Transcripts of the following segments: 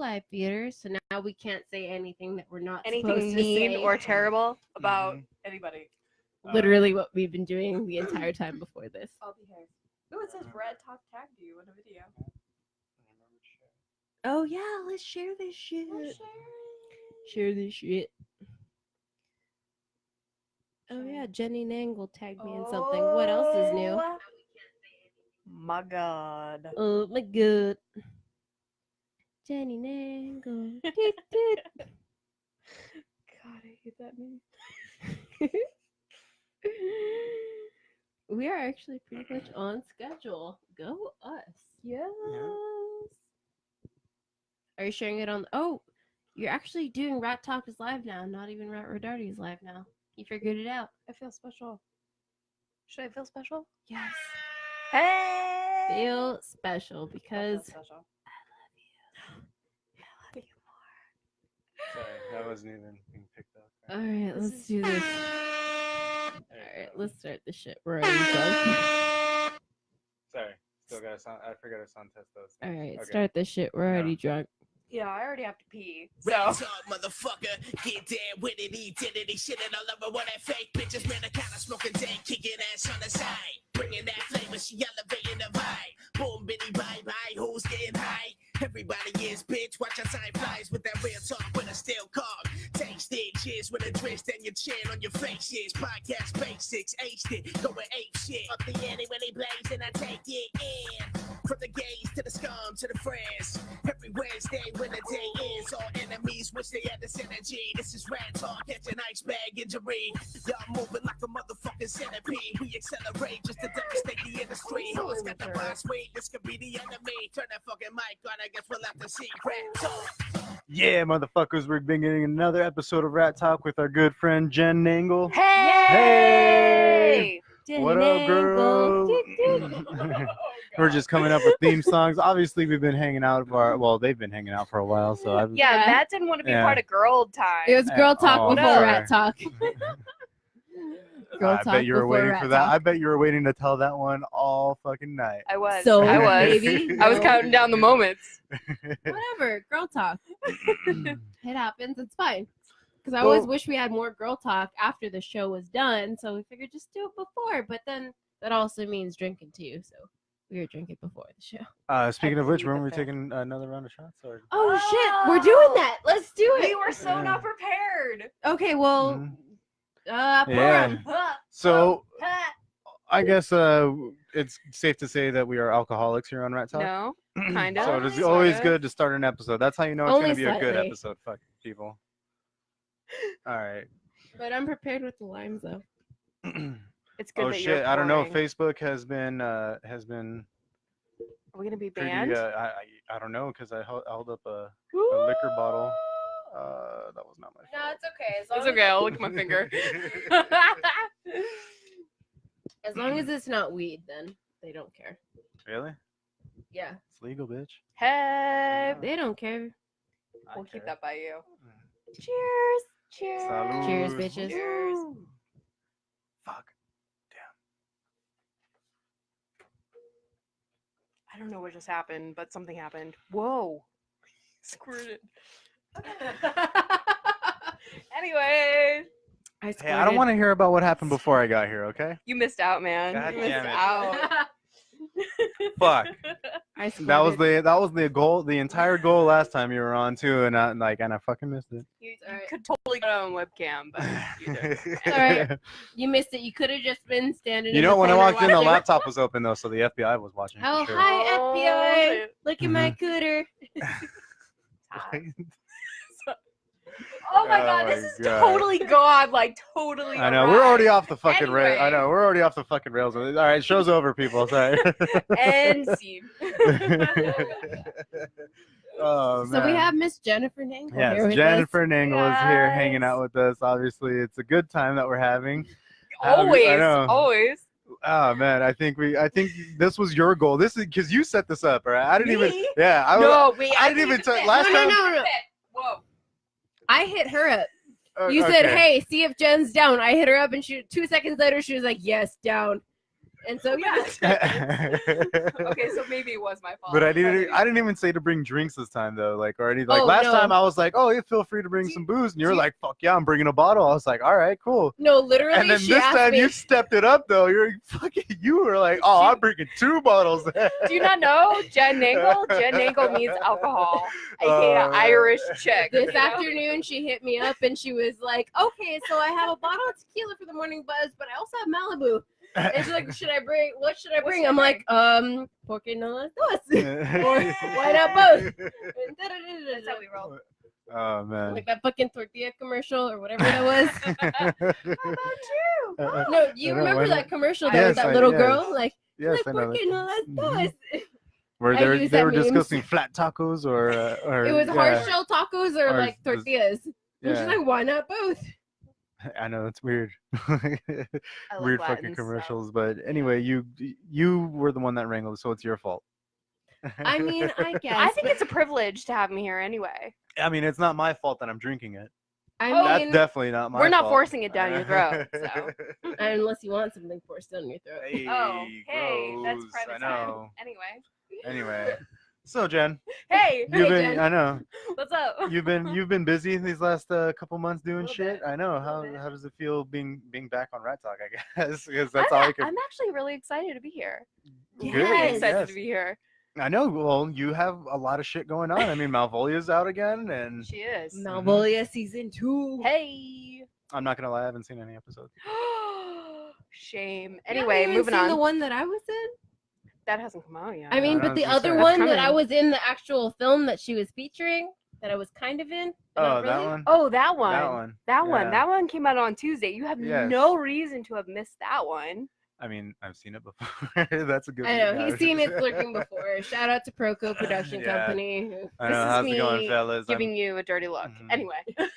live theater, so now we can't say anything that we're not Anything supposed to mean say. or terrible about anybody. Literally what we've been doing the entire time before this. I'll be here. Oh, it says Ratt tagged you in a video. Oh yeah, let's share this shit. Share this shit. Oh yeah, Jenny Nangle tagged me in something. What else is new? My God. Oh my god. Jenny Nangle. God, I hate that name. We are actually pretty much on schedule. Go us. Yes. Are you sharing it on? Oh, you're actually doing Rat Talk is live now. Not even Rat Rodarty is live now. You figured it out. I feel special. Should I feel special? Yes. Hey. Feel special because special. Sorry, that wasn't even being picked up. All right, let's do this. All right, let's start the shit. We're already drunk. Sorry, still got a sound. I forgot a sound test those. All right, Okay. start the shit. We're already drunk. Yeah, I already have to pee. Real So. talk, motherfucker. Get down with it, identity, shit it all over with that fake bitches. Man, I kinda smoking dank, kicking ass on the side. Bringing that flavor, she elevating the vibe. Boom, bitty, bye, bye, who's getting high? Everybody is bitch, watch our time flies with that real talk with a steel cog. Taste it, cheers with a twist and your chin on your face. Yes, podcast basics, aced it, going ape shit. Up the ante when they blaze and I take it in. From the gays to the scum to the friends. Every Wednesday when the day ends, all enemies wish they had the synergy. This is Rat Talk, catch an ice bag injury. Y'all moving like a motherfucking centipede. We accelerate just to devastate the industry. Who's got the boss sweet? This could be the enemy. Turn that fucking mic on, I guess we'll have to see. Rat Talk. Yeah, motherfuckers, we're beginning another episode of Rat Talk with our good friend Jenn Nangle. Hey! Jenny What up, Nangle. girl? We're just coming up with theme songs. Obviously, we've been hanging out they've been hanging out for a while, so I've Yeah, Yeah. Matt didn't want to be Yeah. part of girl time. It was girl talk Oh, before sorry. Rat Talk. Girl I talk bet you were before waiting Rat for that. Talk. I bet you were waiting to tell that one all fucking night. I was. So, I was. baby. I was No. counting down the moments. Whatever, girl talk. It happens. It's fine. Because I always wish we had more girl talk after the show was done. So we figured just do it before. But then that also means drinking too. So we were drinking before the show. Speaking I of which, see weren't the we thing. taking another round of shots? Or? Oh shit, we're doing that. Let's do it. We were so not prepared. Okay, well, Mhm. pour Yeah. 'em. So I guess it's safe to say that we are alcoholics here on Rat Talk. No, kind of. So it is always good to start an episode. That's how you know it's Only going to be a good slightly. episode. Fuck people. All right. But I'm prepared with the limes though. It's good Oh that shit! you're I don't know. pouring. Facebook has been Are we gonna be pretty. banned? I don't know because I held up a liquor bottle. That was not my No, fault. it's okay. It's okay. I'll lick my finger. As long as it's not weed, then they don't care. Really? Yeah, It's legal, bitch. Hey, they don't care. we'll keep that by you. Cheers. Cheers. Salud. Cheers, bitches. Cheers. Fuck. I don't know what just happened, but something happened. Whoa. Squirted. Anyway, Hey, I don't want to hear about what happened before I got here. Okay? you missed out, man. God you missed damn it. out. Fuck. I That was squirted. the goal, the entire goal last time you were on too, and I fucking missed it. You Alright. could totally get it on webcam, but you didn't. Alright. You missed it. You could have just been standing. You in know, the when I corner walked in, the watching. laptop was open though, so the FBI was watching. Oh, for sure. hi Oh, FBI! shit. Look at my cooter. Oh my Oh god, my this is God. totally gone. Like, totally. I know we're already off the fucking Anyway. rail. I know we're already off the fucking rails. All right, show's over, people. Sorry. And scene. Oh man. So we have Miss Jennifer Nangle here Yes, with Jennifer us. Nangle is here Yes. hanging out with us. Obviously, it's a good time that we're having. Always. I know. Always. Oh man, I think this was your goal. This is because you set this up, right? I didn't even. Me? Yeah, No, wait. I didn't even fit. last No, time. no. Whoa. I hit her up. You said, "Hey, see if Jen's down." I hit her up, and 2 seconds later, she was like, "Yes, down." And so yeah. Okay, so maybe it was my fault. But I didn't even say to bring drinks this time though, like already. Like Oh, last no. time I was like, oh, you feel free to bring some booze, and you're like, fuck yeah, I'm bringing a bottle. I was like, all right, cool. No, literally, And then she this asked time me. you stepped it up though. You were like, oh, I'm bringing 2 bottles. Do you not know Jenn Nangle? Jenn Nangle means alcohol. aka Irish chick. This you know? afternoon, she hit me up and she was like, "Okay, so I have a bottle of tequila for the morning buzz, but I also have Malibu." And she's like, what should I bring? I'm like, ¿por qué no las dos? Or why not both? That's how we roll. Oh man. Like that fucking tortilla commercial or whatever that was. How about you? No, you I know, remember why that not? commercial Yes, with that little yes. girl? Like, Yes, I ¿por know. qué no las dos? Where I use they that were memes. discussing flat tacos or It was yeah. hard shell tacos or Or like the- tortillas. And she's Yeah. like, why not both? I know it's weird. I like Weird Latin fucking stuff. commercials, but anyway, you were the one that wrangled, so it's your fault. I mean, I guess. I think it's a privilege to have me here anyway. I mean, it's not my fault that I'm drinking it. I That's mean, definitely not my we're not fault. forcing it down your throat, so. unless you want something forced down your throat. Hey, Oh, hey, that's gross. private I time. know. Anyway. Anyway, so Jen, Hey, you've Hey, been Jen. I know what's up? you've been busy these last couple months doing Little shit. bit. I know. Little bit. How does it feel being back on Rat Talk? I guess because that's all I could. I'm actually really excited to be here. Good, Really excited yes. to be here. I know. Well, you have a lot of shit going on. I mean, Malvolia's out again, and She is. Malvolia season 2. Hey. I'm not gonna lie, I haven't seen any episodes. Shame. You Anyway, haven't even moving seen on. the one that I was in. That hasn't come out yet. I mean, I but was the gonna other say, one that's that I coming. was in, the actual film that she was featuring, that I was kind of in. but not Oh, that really. one. Oh, that one. That one. That one. Yeah. That one came out on Tuesday. You have Yes. no reason to have missed that one. I mean, I've seen it before. That's a good. I know yeah. he's seen it lurking before. Shout out to Proco Production Yeah. Company. I This know. is How's me it going, fellas? Giving you a dirty look. Mhm. Anyway.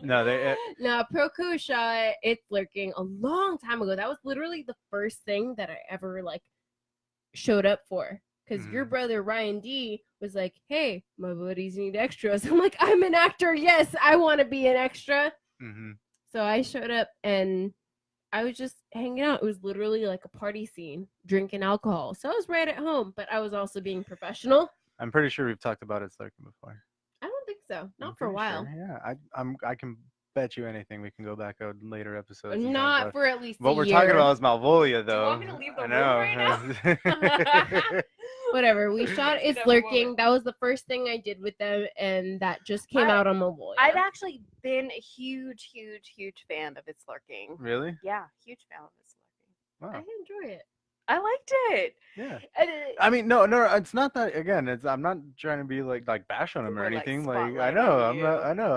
No, they. No, Proco shot It's Lurking a long time ago. That was literally the first thing that I ever like showed up for. Because your Mhm. brother Ryan D was like, "Hey, my buddies need extras." I'm like, "I'm an actor. Yes, I want to be an extra." Mm-hmm. So I showed up and I was just hanging out. It was literally like a party scene, drinking alcohol. So I was right at home, but I was also being professional. I'm pretty sure we've talked about It's Lurking before. I don't think so. Not I'm for a pretty while. sure. Yeah, I can bet you anything. We can go back a later episodes. and talk Not about- for at least What a we're year. talking about is Malvolia, though. want me to leave the I room right know. Whatever. We shot It's Never mind. Lurking. That was the first thing I did with them, and that just came out on Malvolia. I've actually been a huge, huge, huge fan of It's Lurking. Really? Yeah, huge fan of It's Lurking. I Wow. enjoy it. I liked it. Yeah. And I mean, no, it's not that. Again, it's I'm not trying to be like bash on him or We're, like, anything. Like I spotlighting know, I'm you. not. I know,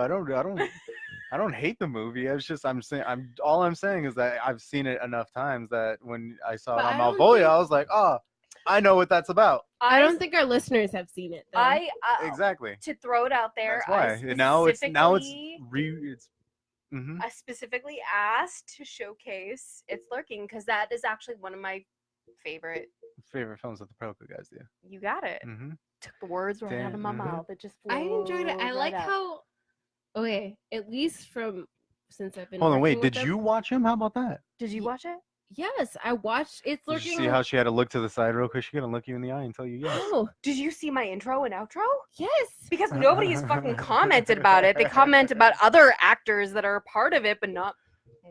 I don't hate the movie. It's just I'm saying all I'm saying is that I've seen it enough times that when I saw But it on I don't Malvolia, think- I was like, oh, I know what that's about. I don't think our listeners have seen it. Though. I Exactly. to throw it out there. That's why. I Now it's specifically- it's. Mm-hmm. I specifically asked to showcase It's Lurking because that is actually one of my favorite. Favorite films that the Proco guys do. You got it. Mm-hmm. Took the words right out of my Damn, mhm. mouth. It just. I enjoyed it. I flowed like right out. how. Okay, at least from since I've been. Hold on, wait. working with Did them- you watch him? How about that? Did you watch it? Yes, I watched It's Did Lurking. you see how she had to look to the side real quick? She couldn't look you in the eye and tell you yes. Oh, Did you see my intro and outro? yes. Because nobody has fucking commented about it. They comment about other actors that are a part of it, but not.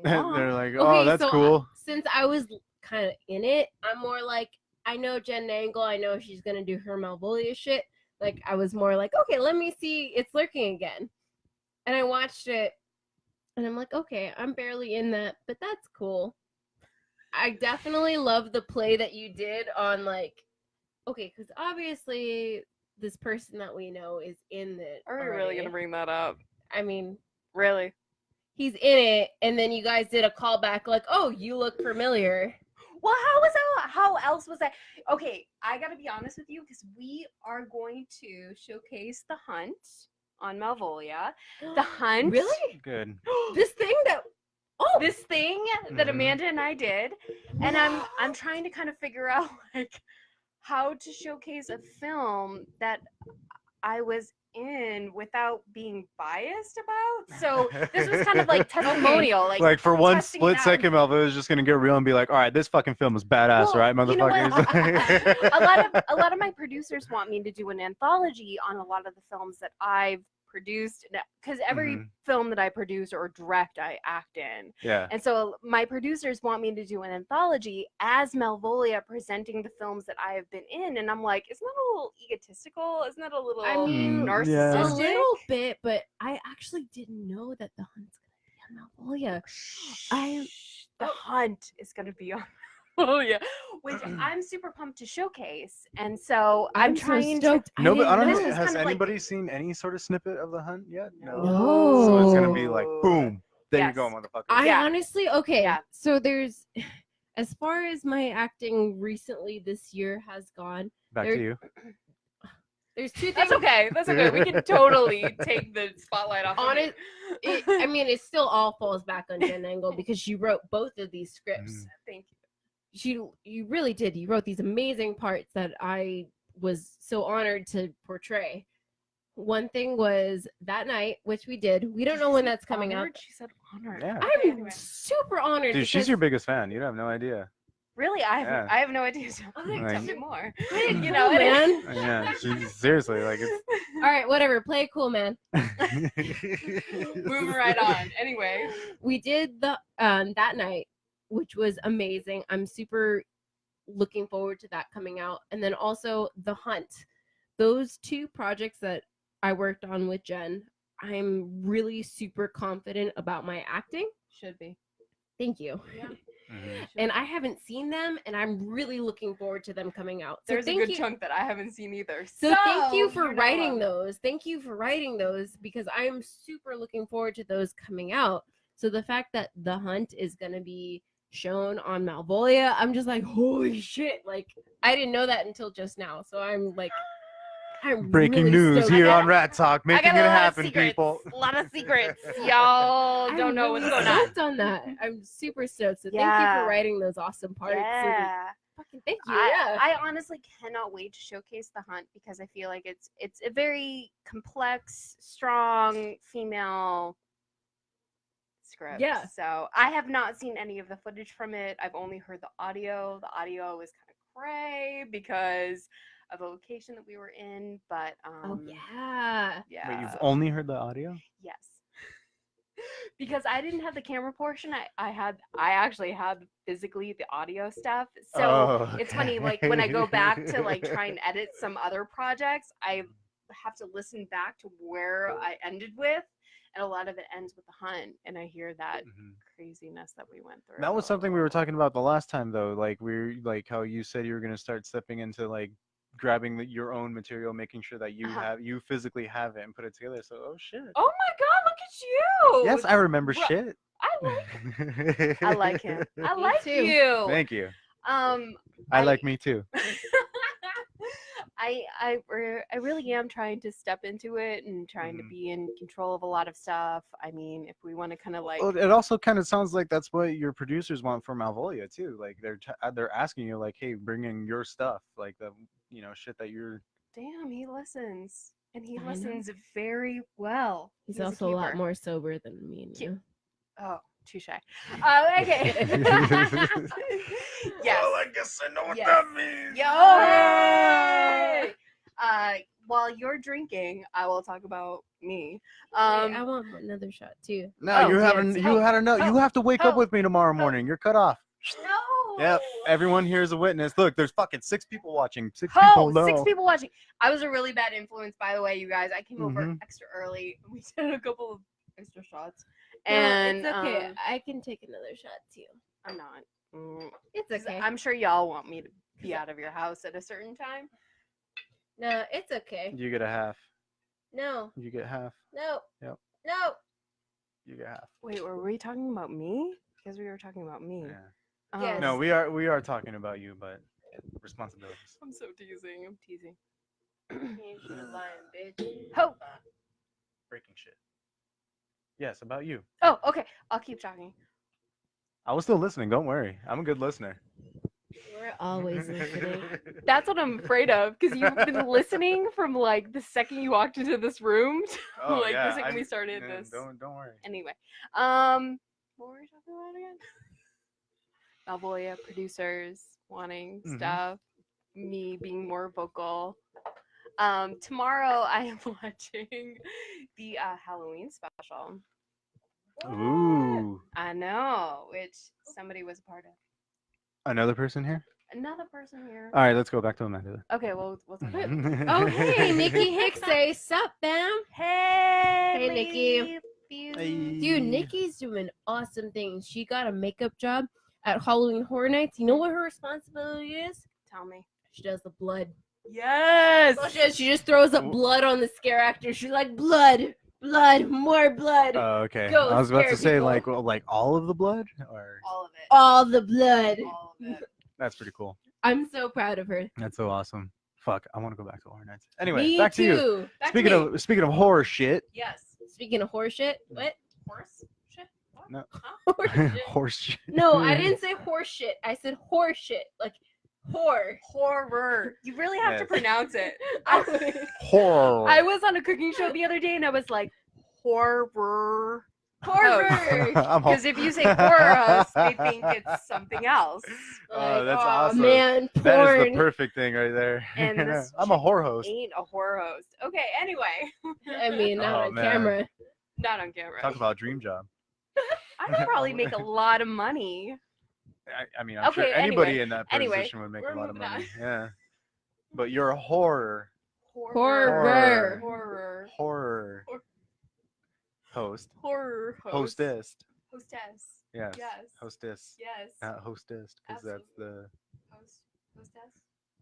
They're like, oh, Okay, that's so cool. Since I was kind of in it, I'm more like, I know Jenn Nangle. I know she's gonna do her Malvolia shit. Like, I was more like, okay, let me see It's Lurking again. And I watched it, and I'm like, okay, I'm barely in that, but that's cool. I definitely love the play that you did on, like, okay, because obviously this person that we know is in it. Are we really already. gonna bring that up? I mean, Really? he's in it, and then you guys did a callback, like, oh, you look familiar. Well, how was that? How else was that? Okay, I gotta be honest with you because we are going to showcase The Hunt on Malvolia. The Hunt. Really? Good. This thing that This thing that Mhm. Amanda and I did, and I'm trying to kind of figure out like how to showcase a film that I was in without being biased about. So this was kind of like testimonial. Like for one testing it split out. second, Melville was just gonna get real and be like, "All right, this fucking film is badass, Well, right, you know what? motherfuckers?" a lot of my producers want me to do an anthology on a lot of the films that I've produced, because every film that I produce or direct, I act in. Yeah. And so my producers want me to do an anthology as Malvolia presenting the films that I have been in, and I'm like, isn't that a little egotistical? Isn't that a little I mean, narcissistic? a little bit, but I actually didn't know that The Hunt's gonna be on Malvolia. The Hunt is gonna be on. Oh yeah, which I'm super pumped to showcase, and so I'm trying to. No, but I don't This know. was Has kind of like- anybody seen any sort of snippet of The Hunt yet? No. So it's gonna be like, boom, there you Yes. go, motherfucker. I Yeah. honestly, okay. Yeah. So there's, as far as my acting recently this year has gone, Back there- to you. there's two things. That's okay. That's okay. We can totally take the spotlight off. On of it, I mean, it still all falls back on Jenn Nangle because she wrote both of these scripts. Thank you. You really did. You wrote these amazing parts that I was so honored to portray. One thing was that night, which we did. We don't know when that's coming out. She said honored. Yeah. I'm Okay, anyway. super honored. Dude, she's because- your biggest fan. You have no idea. Really, Yeah. I have no idea. So Like- tell me more. Play it You know, cool, man. Yeah, seriously, like All right, whatever. Play it cool, man. it's. Moving right on. Anyway, We did the that night, which was amazing. I'm super looking forward to that coming out. And then also The Hunt. Those two projects that I worked on with Jen, I'm really super confident about my acting. should be. Thank you. Mhm. And I haven't seen them, and I'm really looking forward to them coming out. So There's a thank good you. chunk that I haven't seen either. So thank you for you're not writing alone. those. Thank you for writing those because I'm super looking forward to those coming out. So the fact that The Hunt is gonna be shown on Malvolia, I'm just like, holy shit! Like I didn't know that until just now. So I'm like, I'm Breaking really news stoked. here I got- on Rat Talk, I making got it a lot of happen, secrets. people. A lot of secrets. Y'all I'm don't know what's really going on. stoked on that. I'm super stoked. So thank you Yeah. for writing those awesome parts. And Yeah. fucking thank you. I honestly cannot wait to showcase The Hunt because I feel like it's a very complex, strong female script. Yeah. So I have not seen any of the footage from it. I've only heard the audio. The audio was kind of cray because of the location that we were in. But Oh yeah. yeah. Wait, you've only heard the audio? Yes. Because I didn't have the camera portion. I actually had physically the audio stuff. So Oh, it's funny, like when I go back to like try and edit some other projects, I have to listen back to where I ended with, and a lot of it ends with The Hunt, and I hear that Mhm. craziness that we went through. That was something we were talking about the last time, though. Like like how you said you were gonna start stepping into like grabbing your own material, making sure that you Uh-huh. you physically have it and put it together. So, oh shit. Oh my God! Look at you. Yes, I remember Bru- shit. I like him. I Me like too. you. Thank you. I I like me too. I really am trying to step into it and trying to Mhm. be in control of a lot of stuff. I mean, if we want to kind of like, Well, it also kind of sounds like that's what your producers want for Malvolia too. Like they're asking you like, hey, bring in your stuff, like the shit that you're. damn, he listens, and he I know. listens very well. He's a also a lot keeper. more sober than me and Cute. you. Oh, touche. Okay. Yes. Well, I guess I know what Yes. that means. Yo. While you're drinking, I will talk about me. I want another shot too. No, Oh, you yes. haven't. You Oh, had enough. You oh, have to wake up oh, with me tomorrow morning. You're cut off. No. Yep. Everyone here is a witness. Look, there's fucking 6 people watching. 6 Oh, people know. 6 people watching. I was a really bad influence, by the way, you guys. I came over Mhm. extra early. We did a couple of extra shots. No, And it's okay. um, I can take another shot too. I'm not. It's 'Cause okay. I'm sure y'all want me to be out of your house at a certain time. No, it's okay. You get a half. No, You get half. no. Yep. No. You get half. Wait, were we talking about me? Because we were talking about me. Yeah. Yes. No, we are talking about you, but responsibilities. I'm so teasing. I'm teasing. You should have lied, bitch. Ho! Breaking shit. Yes, about you. Oh, okay. I'll keep talking. I was still listening. Don't worry. I'm a good listener. We're always listening. That's what I'm afraid of because you've been listening from like the second you walked into this room, to, Oh, like yeah, the second we I'm- started yeah, this. Don't worry. Anyway, what were we talking about again? Malvolia producers wanting Mhm. stuff, me being more vocal. Tomorrow I am watching the Halloween special. Ooh, I know, which somebody was a part of. another person here. Another person here. All right, let's go back to Amanda. Okay, well, what's up? Oh, hey, Nikki Hicks, say sup, fam. Hey, Nikki. Nikki. Dude, Nikki's doing awesome things. She got a makeup job at Halloween Horror Nights. You know what her responsibility is? Tell me. She does the blood. Yes. Well, she just throws up blood on the scare actor. She's like, blood, blood, more blood. Oh, okay. Go I was about to scare say people. like all of the blood, or All of it. All the blood. All of it. that's pretty cool. I'm so proud of her. That's so awesome. Fuck, I want to go back to Horror Nights. Anyway, Me back too. to you. Back Speaking to me. of horror shit, Yes. Speaking of horse shit, what? Horse shit. What? No. Huh? Horse shit. horse shit. No, I didn't say horse shit. I said horse shit. Like whore. Horror. You really have to Yes. pronounce it. Horror. I was on a cooking show the other day and I was like, horror. Horror. I'm Because if you say horror host, they think it's something else. Oh, that's oh, awesome. man, porn. That is the perfect thing right there. And this I'm a whore host. Ain't a horror host. Okay, anyway. I mean, not Oh, on man. camera. Not on camera. Talk about dream job. I could probably make a lot of money. I mean, I'm sure Okay, anybody anyway, in that anyway, position would make we're a lot of moving on. money. Yeah. But you're a horror Horror. Horror. horror Hor- host. Horror host. Hostess. Hostess. Yes. Yes. Hostess. Yes. Not hostess, because that's the Hostess.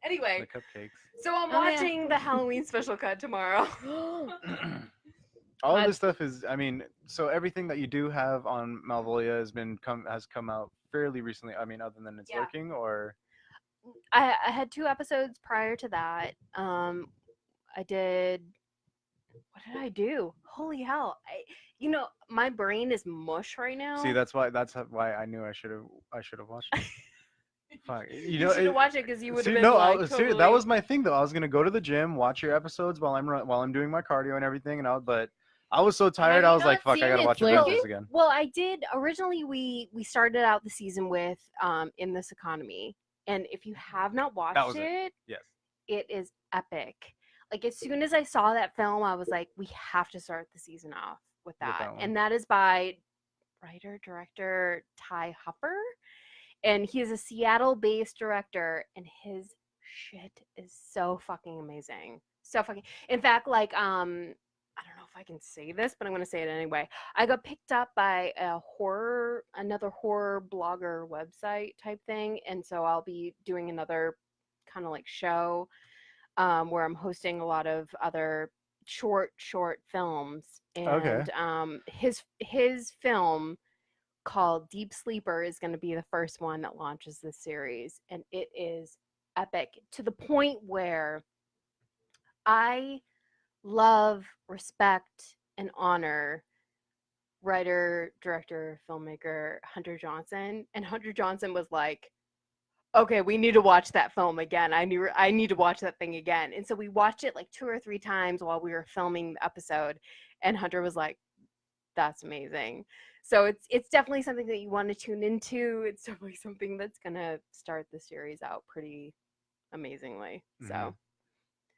Anyway, cupcakes. so I'm Oh, yeah. watching the Halloween special cut tomorrow. All of God. this stuff is, I mean, so everything that you do have on Malvolia has come out fairly recently. I mean, other than it's Yeah. lurking, or I had 2 episodes prior to that. I did. What did I do? Holy hell! My brain is mush right now. see, that's why I knew I should have watched it. Fuck, you know, should have watched it because you would have see, been no, like, that totally... was my thing though. I was gonna go to the gym, watch your episodes while I'm doing my cardio and everything, but I was so tired. you I was like, not fuck, I seen gotta it watch lurking? Avengers again. Well, I did originally. We started out the season with In This Economy, and if you have not watched was it, Yes. it is epic. Like as soon as I saw that film, I was like, we have to start the season off with that. that one. And that is by writer director Ty Hopper, and he is a Seattle-based director, and his shit is so fucking amazing. So fucking. In fact, like I don't know if I can say this, but I'm gonna say it anyway. I got picked up by another horror blogger website type thing, and so I'll be doing another kind of like show where I'm hosting a lot of other short films. And Okay. his film called Deep Sleeper is going to be the first one that launches this series, and it is epic to the point where I love, respect, and honor writer, director, filmmaker Hunter Johnson. And Hunter Johnson was like, okay, we need to watch that film again. I need to watch that thing again. And so we watched it like 2 or 3 times while we were filming the episode, and Hunter was like, that's amazing. So it's definitely something that you want to tune into. It's definitely something that's gonna start the series out pretty amazingly. So Mhm.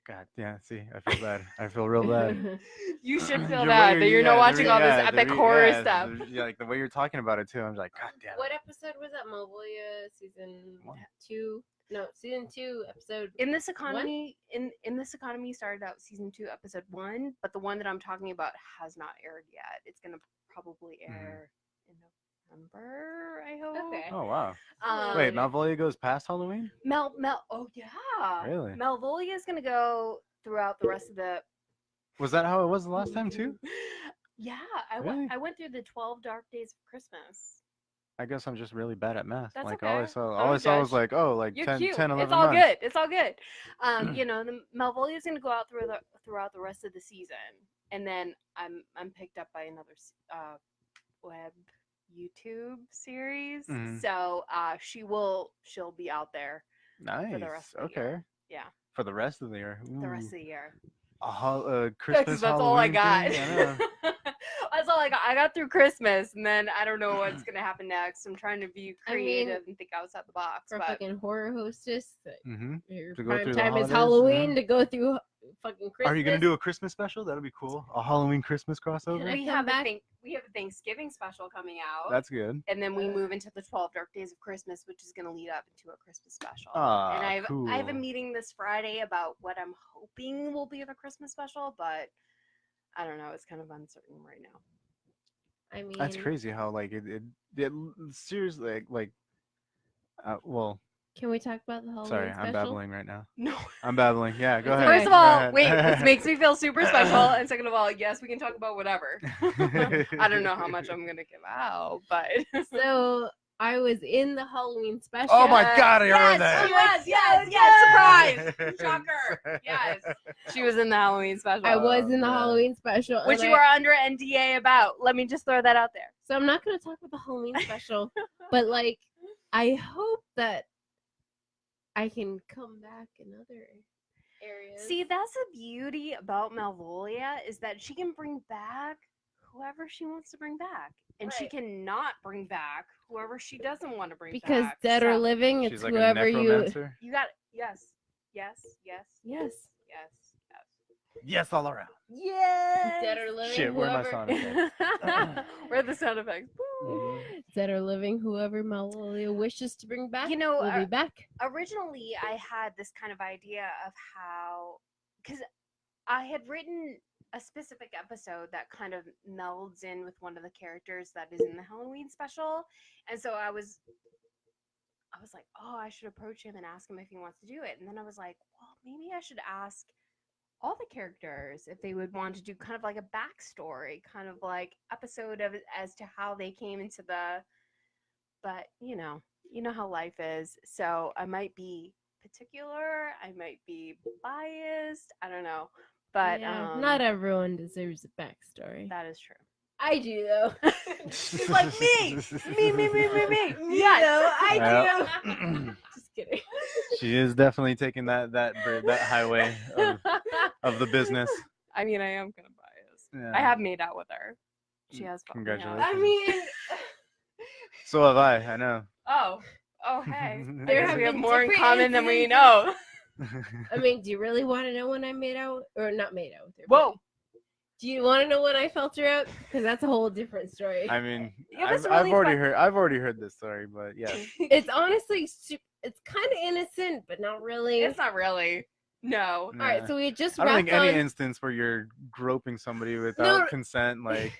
God, yeah. See, I feel bad. I feel real bad. you should feel The way bad that you're not watching all this yeah, epic the re- horror yeah, stuff. Yeah, like the way you're talking about it too. I'm like, God damn. What episode was that? Malvolia season One. 2? No, season 2, episode. In This Economy, in This Economy started out season 2, episode 1, but the one that I'm talking about has not aired yet. It's gonna probably air in November, I hope. Okay. Oh wow. Um, Wait, Malvolia goes past Halloween? Oh yeah. Really? Malvolia is gonna go throughout the rest of the. Was that how it was the last time too? Yeah, Really? I went through the 12 dark days of Christmas. I guess I'm just really bad at math. That's like okay. all I saw Don't was judge. like, oh, like You're 10, cute. 10, 11 It's all months. good. It's all good. The Malvolia is gonna go out throughout the rest of the season, and then I'm picked up by another web YouTube series. Mhm. So she'll be out there Nice. for the rest of the Okay. year. Yeah, For the rest of the year. the rest of Ooh. the year. Christmas, That's all I Halloween got. thing? I know. That's all I got. I got through Christmas, and then I don't know what's gonna happen next. I'm trying to be I mean, creative and think outside the box. For But fucking horror hostess, Mm-hmm. your To go prime through the time is holidays, Halloween yeah. to go through fucking Christmas. Are you gonna do a Christmas special? That'd be cool. A Halloween Christmas crossover. Can I we come have back? we have a Thanksgiving special coming out. That's good. And then we move into the 12 Dark Days of Christmas, which is going to lead up into a Christmas special. Ah, and I have a cool. meeting this Friday about what I'm hoping will be the Christmas special, but I don't know. It's kind of uncertain right now. I mean, That's crazy how like it seriously well, Can we talk about the Halloween sorry, special? I'm babbling right now. No. I'm babbling. Yeah, go It's ahead. okay. First of go all, ahead. wait, this makes me feel super special. And second of all, yes, we can talk about whatever. I don't know how much I'm going to give out, but. So I was in the Halloween special. Oh my God, I Yes, heard that. she was. Yes, surprise. Shocker. Yes. She was in the Halloween special. I was in the man. Halloween special, Which and you are under NDA about. Let me just throw that out there. So I'm not gonna talk about the Halloween special, but like, I hope that I can come back in other areas. See, that's the beauty about Malvolia is that she can bring back whoever she wants to bring back. And she Right. cannot bring back whoever she doesn't want to bring because back. dead or So, living, it's She's like whoever a you. necromancer. you got yes. Yes. Yes. Yes. Yes, all around. Yes. Dead or living, Shit, where are my whoever. sound effects? Where are the sound effects? Mhm. Dead or living, whoever Malvolia wishes to bring back, You know, will be back. Originally I had this kind of idea of how, because I had written a specific episode that kind of melds in with one of the characters that is in the Halloween special, and so I was like, oh, I should approach him and ask him if he wants to do it. And then I was like, well, maybe I should ask all the characters if they would want to do kind of like a backstory, kind of like episode of as to how they came into the. But you know how life is. So I might be particular. I might be biased. I don't know. But Yeah, not everyone deserves a backstory. that is true. I do though. She's like me. Me. Yeah, no, I Well, do. Just kidding. she is definitely taking that highway of the business. I mean, I am kind of biased. Yeah. I have made out with her. She has fucked me up. Congratulations. I mean, So have I know. Oh, hey. There I guess have we have been more in different common than we instances. know. I mean, do you really want to know when I made out or not made out with her? Whoa. Do you want to know when I felt her out? Because that's a whole different story. I mean, It was I've really already fun. heard. I've already heard this story, but yeah. It's honestly, it's kind of innocent, but not really. It's not really. No. All right, so we had just I don't wrapped think any on. instance where you're groping somebody without No. consent, like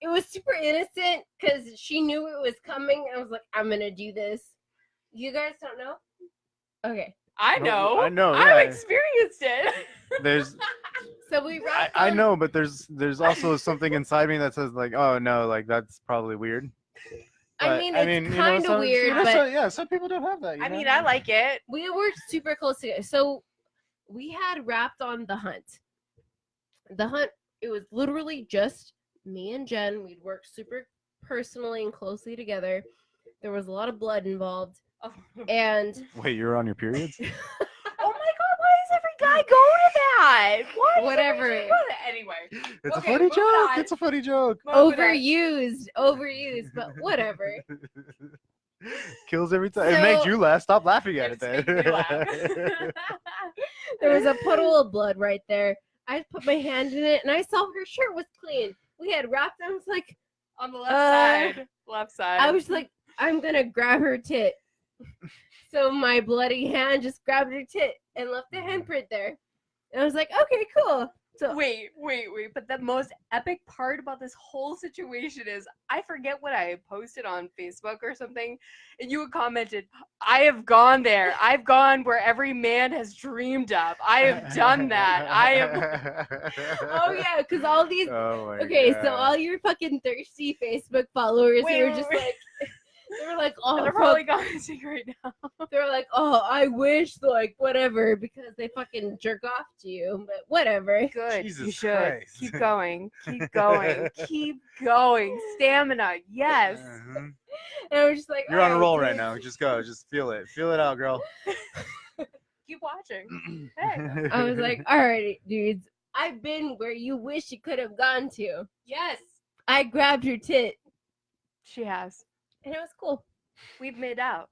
It was super innocent because she knew it was coming. I was like, I'm gonna do this. You guys don't know? Okay, I know. I know, I've yeah. experienced it. there's. so we wrapped. I on- know, but there's also something inside me that says like, oh no, like that's probably weird. I But, mean, it's you know, kind of some- weird, you know, but some people don't have that. I mean, I like it. we worked super close together. So we had wrapped on the hunt. The hunt, it was literally just me and Jen. We'd worked super personally and closely together. There was a lot of blood involved. Oh, And Wait, you're on your periods? oh my god, why does every guy go to that? Why does Whatever. every guy go to that? Anyway. It's Okay, a funny moving joke. on. It's a funny joke. overused, but whatever. Kills every time. It makes So- you laugh. Stop laughing at It's it making me laugh. then. There was a puddle of blood right there. I put my hand in it and I saw her shirt was clean. We had wrapped. I was like, On the left Uh, side. Left side. I was like, I'm gonna grab her tit. So my bloody hand just grabbed her tit and left the handprint there. And I was like, okay, cool. So Wait. But the most epic part about this whole situation is I forget what I posted on Facebook or something, and you had commented, I have gone there. I've gone where every man has dreamed of. I have done that. I have. oh yeah, because all these Oh my okay, so God. all your fucking thirsty Facebook followers who Wait, were wait, just wait. like They were like, oh, They're fuck. probably going to right now. They were like, oh, I wish, like, whatever, because they fucking jerk off to you, but whatever. Good. You Jesus should. Christ. Keep going. Keep going. Keep going. Stamina. Yes. Mhm. And I was just like, You're on a "Alright, roll dude." right now. Just go. Just feel it. Feel it out, girl. Keep watching. Hey. I was like, all right, dudes, I've been where you wish you could have gone to. Yes. I grabbed your tit, She has. and it was cool. We've made out.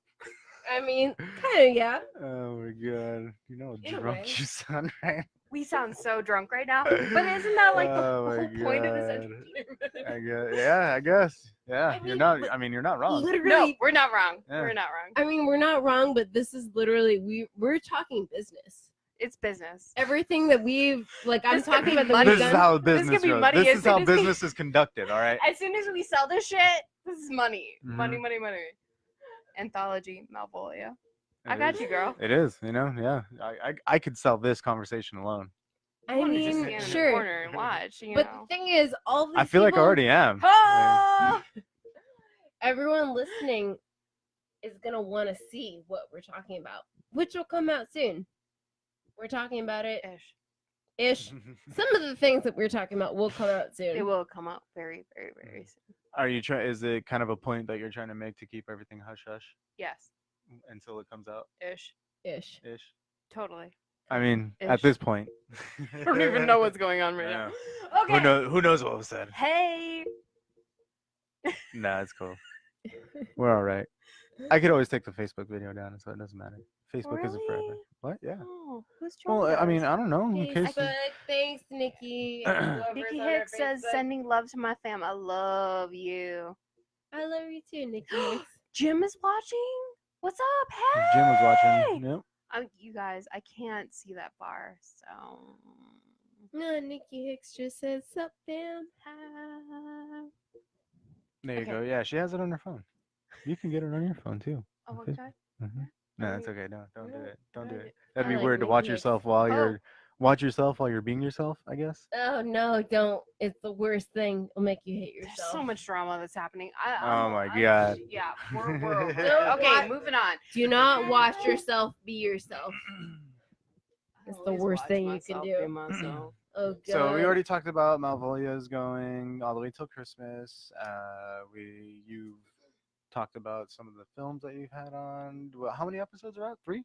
I mean, kind of, yeah. Oh my god. You know In how a drunk way. you sound right We sound so drunk right now. But isn't that like the Oh my whole point of this God. entertainment? I guess. Yeah, I guess. Yeah. I You're mean, not but I mean you're not wrong. No, Literally, we're not wrong. Yeah. We're not wrong. I mean, we're not wrong, but this is literally, we're talking business. It's business. Everything that we've, like, I'm This could talking be about that money. we've This is done. how This business could be goes. money This as is how soon as we- business is conducted, all right? As soon as we sell this shit, this is money. Money, Mhm. money, money. Anthology, Malvolia. I It got is. you, girl. It is, you know, yeah. I could sell this conversation alone. I wanna just mean, stand in the sure. corner and watch, you But know. the thing is, all these I feel like I people- already am. Oh! everyone listening is gonna want to see what we're talking about, which will come out soon. We're talking about it ish. Some of the things that we're talking about will come out soon. It will come out very, very, very soon. Are you trying? Is it kind of a point that you're trying to make to keep everything hush hush Yes. until it comes out Ish. Ish. ish? Totally. I mean, Ish. at this point, I don't even know what's going on right now. Okay. Who knows what was said? Hey. Nah, it's cool. We're all right. I could always take the Facebook video down, so it doesn't matter. Facebook isn't forever. Really? What? Yeah. Oh, who's joined Well, I mean, us? I don't know. In case. Facebook, thanks, Nikki. and whoever's Nikki on our Hicks says, Facebook. sending love to my fam. I love you. I love you too, Nikki Hicks. Jim is watching. What's up? Hey. Jim was watching. Yep. You guys, I can't see that bar, so. No, Nikki Hicks just says, sup, fam. There you Okay. go. Yeah, she has it on her phone. You can get it on your phone too. Oh, Okay. okay. No, that's Alright. okay. Don't do it. Don't do Alright. it. That'd I be like weird to Nikki watch Hicks. yourself while Oh. you're being yourself. I guess. Oh, no, don't. It's the worst thing. It'll make you hate There's yourself. so much drama that's happening. Oh my God. Yeah, we're over it. Don't Okay, watch- moving on. Do not watch yourself be yourself. I It's the always worst watch thing you can myself do. be myself. Oh, God. So we already talked about Malvolia is going all the way till Christmas. You've talked about some of the films that you've had on. Well, how many episodes are out? 3?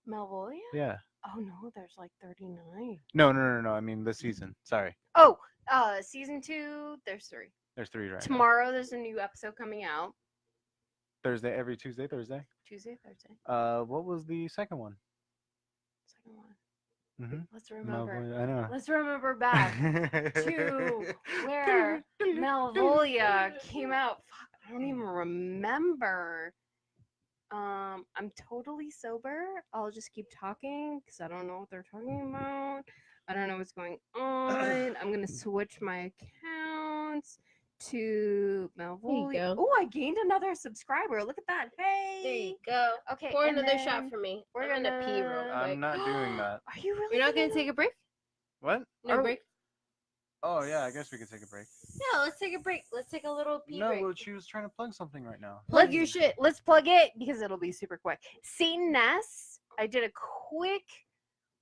Malvolia? Yeah. Oh no, there's like 39. No. I mean this season. Sorry. Oh, season 2, there's 3. There's 3 right now. Tomorrow there's a new episode coming out. Thursday, every Tuesday, Thursday. Tuesday, Thursday. What was the second one? Second one. Mm-hmm. Let's remember. Malvolia, I know. Let's remember back to where Malvolia came out. Fuck, I don't even remember. I'm totally sober. I'll just keep talking because I don't know what they're talking about. I don't know what's going on. I'm gonna switch my accounts to Malvolia. go. Oh, I gained another subscriber. Look at that. Hey. There you go. Okay. Pour and another shot then for me. we're I'm gonna pee real gonna- quick. I'm not doing that. Are you really? You're not gonna take a break? What? No Are- break? Oh yeah, I guess we could take a break. Yeah, let's take a break. Let's take a little pee No, break. well, she was trying to plug something right now. Plug your shit. Let's plug it because it'll be super quick. Satan Ness. I did a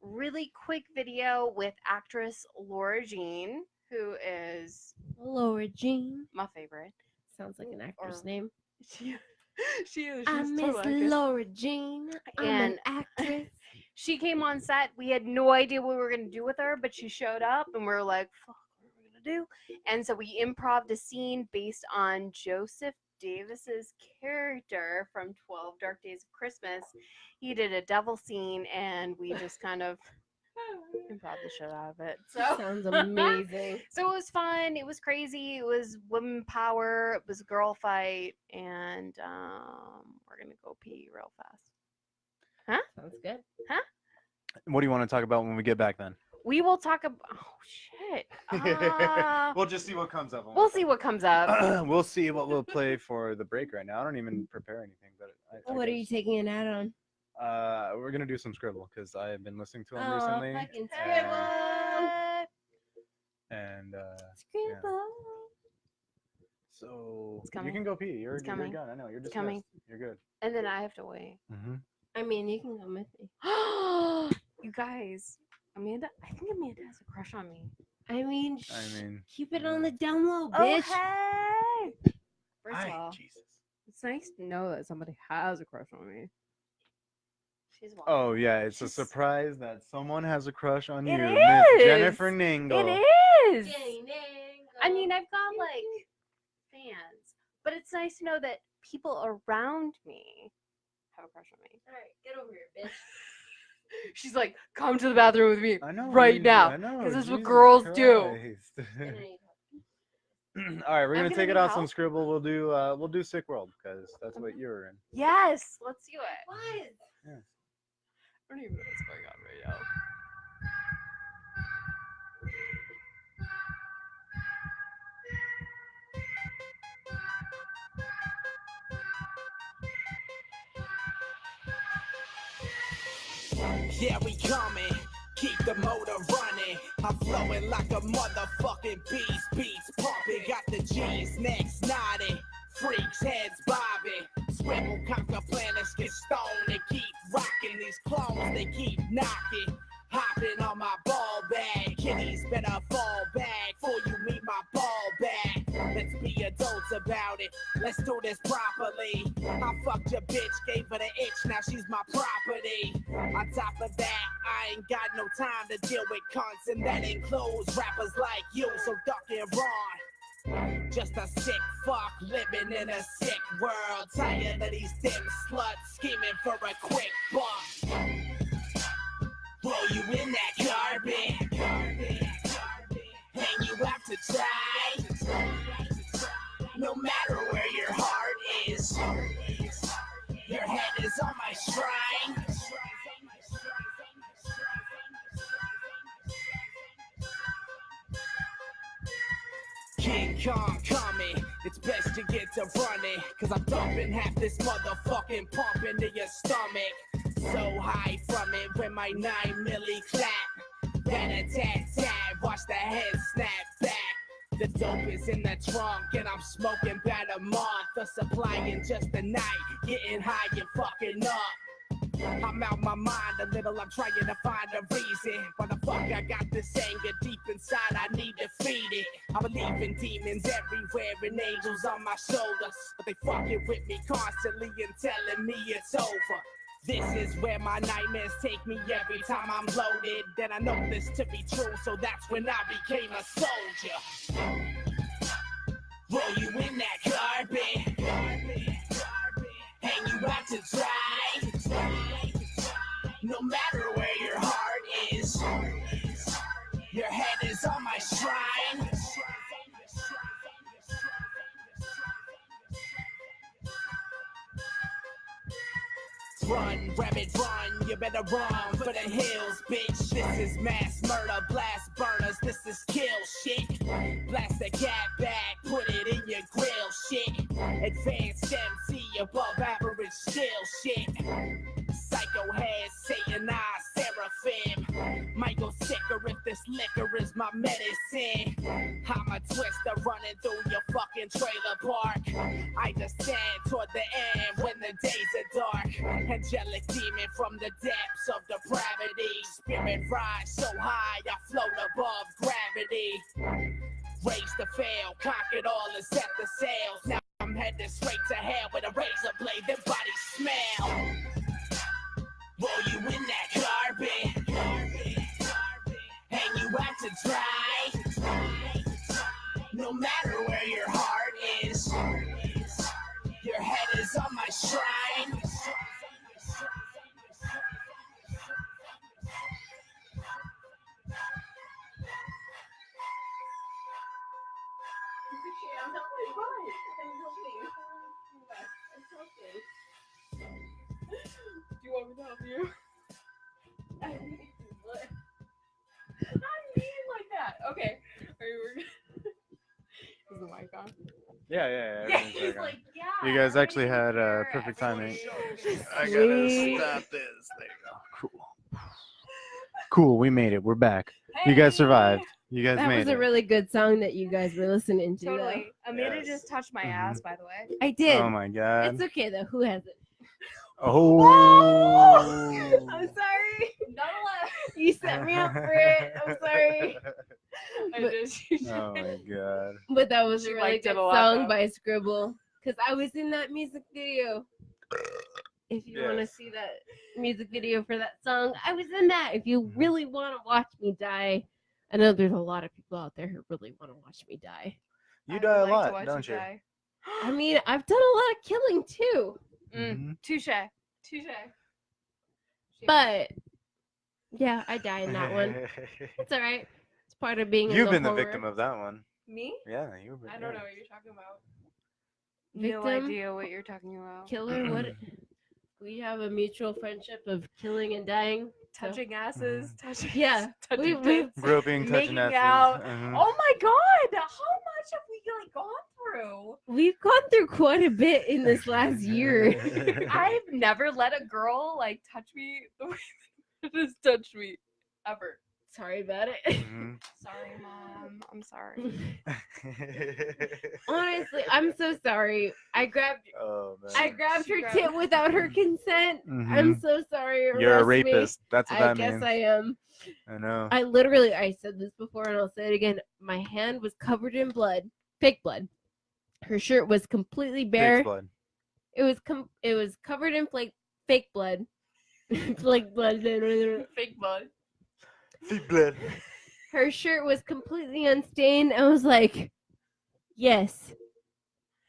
really quick video with actress Laura Jean, who is Laura Jean. my favorite. Sounds like an actress Or- name. She is. I She's miss totally actress. Laura Jean. I'm an And- actress. She came on set. We had no idea what we were gonna do with her, but she showed up, and we were like, "Fuck, what are we gonna do?" And so we improv'd a scene based on Joseph Davis's character from 12 Dark Days of Christmas. He did a devil scene, and we just kind of improv the shit out of it. So Sounds amazing. So it was fun. It was crazy. It was women power. It was a girl fight, and we're gonna go pee real fast. Sounds good. What do you want to talk about when we get back then? We will talk about. Oh shit. We'll just see what comes up. We'll see what comes up. We'll see what we'll play for the break right now. I don't even prepare anything, but I What are you guess. taking an ad on? We're gonna do some Skribbal because I have been listening to him Oh, recently. fucking and- Skribbal. And Skribbal. So It's you coming. can go pee. You're It's coming. good. I know you're It's dismissed. coming. You're good. And then I have to wait. I mean, you can come with me. You guys, Amanda, I think Amanda has a crush on me. I mean, keep it on the down low, bitch. hey! First of all, Jesus. it's nice to know that somebody has a crush on me. She's wild. Oh yeah, it's a She's- surprise that someone has a crush on It you, is! Miss Jennifer Nangle. It is! Jenny Nangle. I mean, I've got like fans, but it's nice to know that people around me have a crush on me. All right, get over here, bitch. She's like, come to the bathroom with me I know right now. I know. 'cause this is what Jesus girls do. Christ. And then you All right, we're I'm gonna gonna take it need out some help. Skribbal. We'll do Sick World because that's what you're in. Yes, let's do it. What? Yeah. I don't even know what's going on right now. Yeah, we coming. Keep the motor running. I'm flowing like a motherfucking beast. Beats pumping. Got the G's necks nodding. Freaks heads bobbing. Swivel conquer planets get stoned and keep rocking. These clones they keep knocking. Hopping on my ball bag. Kiddies better fall back before you meet my ball bag. Let's be adults about it. Let's do this properly. I fucked your bitch, gave her the itch, now she's my property. On top of that, I ain't got no time to deal with cunts, and that includes rappers like you, so duck and run. Just a sick fuck living in a sick world. Tired of these dim sluts scheming for a quick buck. Throw you in that carpet, hang you out to dry. No matter where your heart is, your head is on my shrine. King Kong coming, it's best to get to running, cause I'm dumping half this motherfucking pump into your stomach. So high from it when my 9 milli clap. Better tat, watch the head snap back. The dope is in the trunk and I'm smoking about a month. The supply in just a night, getting high and fucking up. I'm out my mind a little, I'm trying to find a reason. Why the fuck I got this anger deep inside, I need to feed it. I believe in demons everywhere and angels on my shoulders, but they fucking with me constantly and telling me it's over. This is where my nightmares take me every time I'm loaded. Then I know this to be true, so that's when I became a soldier. Roll you in that carpet, hang you out to dry. No matter where your heart is, your head is on my shrine. Run, rabbit, run, you better run for the hills, bitch. This is mass murder, blast burners, this is kill shit. Blast the cat back, put it in your grill shit. Advanced MC above average still shit. Psycho head, Satanized seraphim. Might go sicker if this liquor is my medicine. I'm a twister running through your fucking trailer park. I descend toward the end when the days are dark. Angelic demon from the depths of depravity. Spirit rise so high, I float above gravity. Raised to fail, conquered all and set the sails. Now I'm headed straight to hell with a razor blade, their bodies smell. Roll you in that carpet, hang you out to dry. No matter where your heart is, your head is on my shrine. Do you want me to help you? I mean like that. Okay. Are you Is the mic on? Yeah. Yeah, everything's he's back on. like, yeah. You guys I actually already had hear perfect everybody. timing. I gotta Sweet. stop this. There you go. Cool. We made it. We're back. You guys survived. You guys That made was it. a really good song that you guys were listening to. though. Totally. Amanda Yes. just touched my Mhm. ass, by the way. I did. Oh my god. It's okay though. Who hasn't? Oh. I'm sorry. Nonetheless. You set me up for it. I'm sorry. I But- did. Oh my god. But that was She a really liked it good a lot, song though. by Skribbal. Because I was in that music video. If you want to Yes. see that music video for that song, I was in that. If you Mhm. really want to watch me die, I know there's a lot of people out there who really want to watch me die. You I die a would like to lot, watch don't you? die. I mean, I've done a lot of killing too. Mhm. Touche. Touche. But yeah, I die in that one. It's all right. It's part of being in You've the been the horror. victim of that one. Me? Yeah, you've been. I don't know yeah. what you're talking about. Victim? No idea what you're talking about. Killer. What? We have a mutual friendship of killing and dying. so- Touching asses. Touching. Yeah, Touching we- tits, Groping, touching making asses. out. Mhm. Oh my god! How much have we like gone through? We've gone through quite a bit in this last year. I've never let a girl like touch me the way that has touched me ever. Sorry about it. Mhm. Sorry, mom. I'm sorry. Honestly, I'm so sorry. I grabbed Oh man. I grabbed She her grabbed- tit without her consent. I'm Mhm. so sorry. You're a arrest me. rapist. That's what I that guess means. I am. I know. I said this before and I'll say it again. My hand was covered in blood, fake blood. Her shirt was completely bare. Pig's blood. It was covered in fake blood. Fake blood. Fake blood. Pig blood. Her shirt was completely unstained. I was like, yes,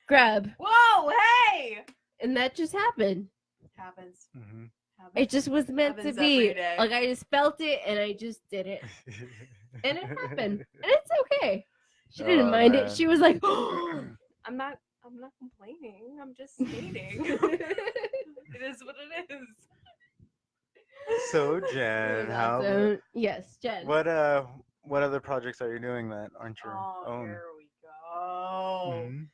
grab. Whoa! Hey! And that just happened. Happens. Mhm. It just was meant to Happens be. every day. Like I just felt it and I just did it. And it happened. And it's okay. She didn't Oh, mind man. it. She was like, I'm not complaining. I'm just stating. It is what it is. So Jen, how? So, yes, Jen. What other projects are you doing that aren't your Oh, own? here we go. Mhm.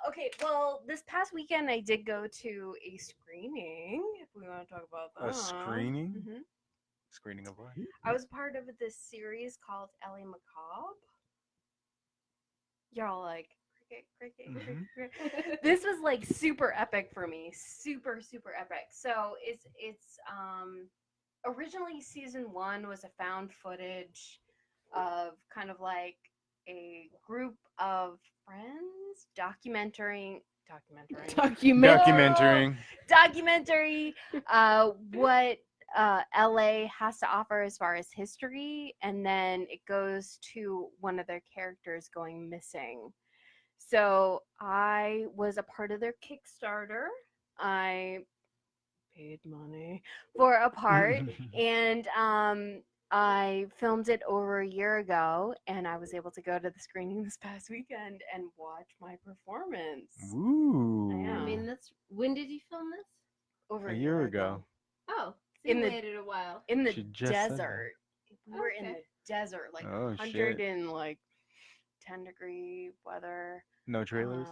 Okay, well, this past weekend I did go to a screening, if we want to talk about that. A screening? Mhm. Screening of what? I was part of this series called Ellie Macabre. You're all like, cricket. Mhm. This was like super epic for me. Super epic. So it's originally season 1 was a found footage of kind of like a group of friends documentary Documenting. what LA has to offer as far as history, and then it goes to one of their characters going missing. So I was a part of their Kickstarter. I paid money for a part, and I filmed it over a year ago, and I was able to go to the screening this past weekend and watch my performance. Ooh. Yeah. I mean, when did you film this? Over A year ago. Oh, so In you the- waited a while. in the She just said that. desert. We were in Okay. the desert, like Oh, 100 shit. and like 10-degree weather. No trailers.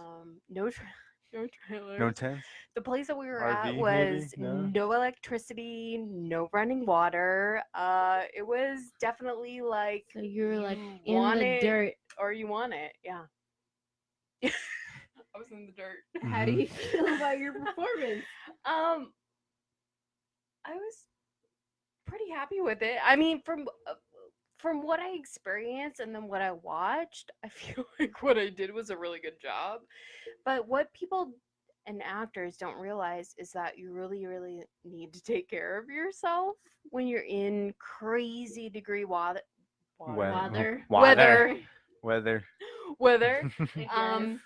No trailers. No tents. The place that we were RV at maybe? was No? no electricity, no running water. It was definitely like So you were like you in want the it dirt. or you want it. Yeah. I was in the dirt. How do Mhm. you feel about your performance? I was pretty happy with it. I mean, from what I experienced and then what I watched, I feel like what I did was a really good job. But what people and actors don't realize is that you really, really need to take care of yourself when you're in crazy degree Weather. Weather. Weather. weather. I Um, guess.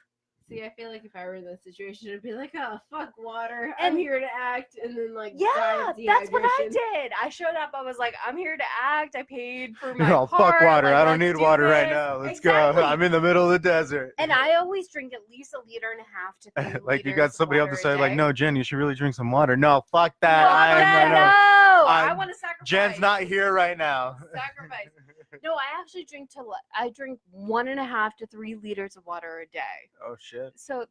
See, I feel like if I were in that situation, I'd be like, "Oh, fuck water! And- I'm here to act," and then like, die Yeah, of that's what I dehydration. did. I showed up. I was like, I'm here to act. I paid for my Oh, part. fuck water. Like, I don't let's need do water right this. now. Let's Exactly. go. I'm in the middle of the desert. And I always drink at least 1.5 liters to 3 Like you liters got of somebody else water to a say, like, day. no, Jen, you should really drink some water. No, fuck that. Fuck I that, know. no. I I'm- want to sacrifice. Jen's not here right now. Sacrifice. No, I actually drink I drink 1.5 to 3 liters of water a day. Oh shit. So,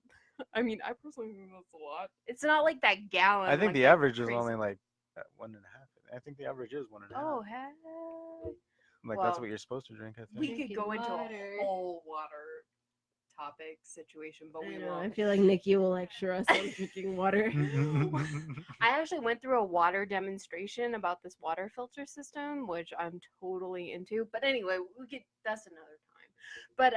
I mean, I personally think that's a lot. It's not like that gallon. I think like the that average is crazy- only like 1.5. I think the average is 1.5. Oh, hey. Like that's Well, what you're supposed to drink. I we think. could go Drinking into water. a whole water topic situation, but I we know. I won't. feel like Nikki will lecture us on drinking water. I actually went through a water demonstration about this water filter system, which I'm totally into. But anyway, that's another time. But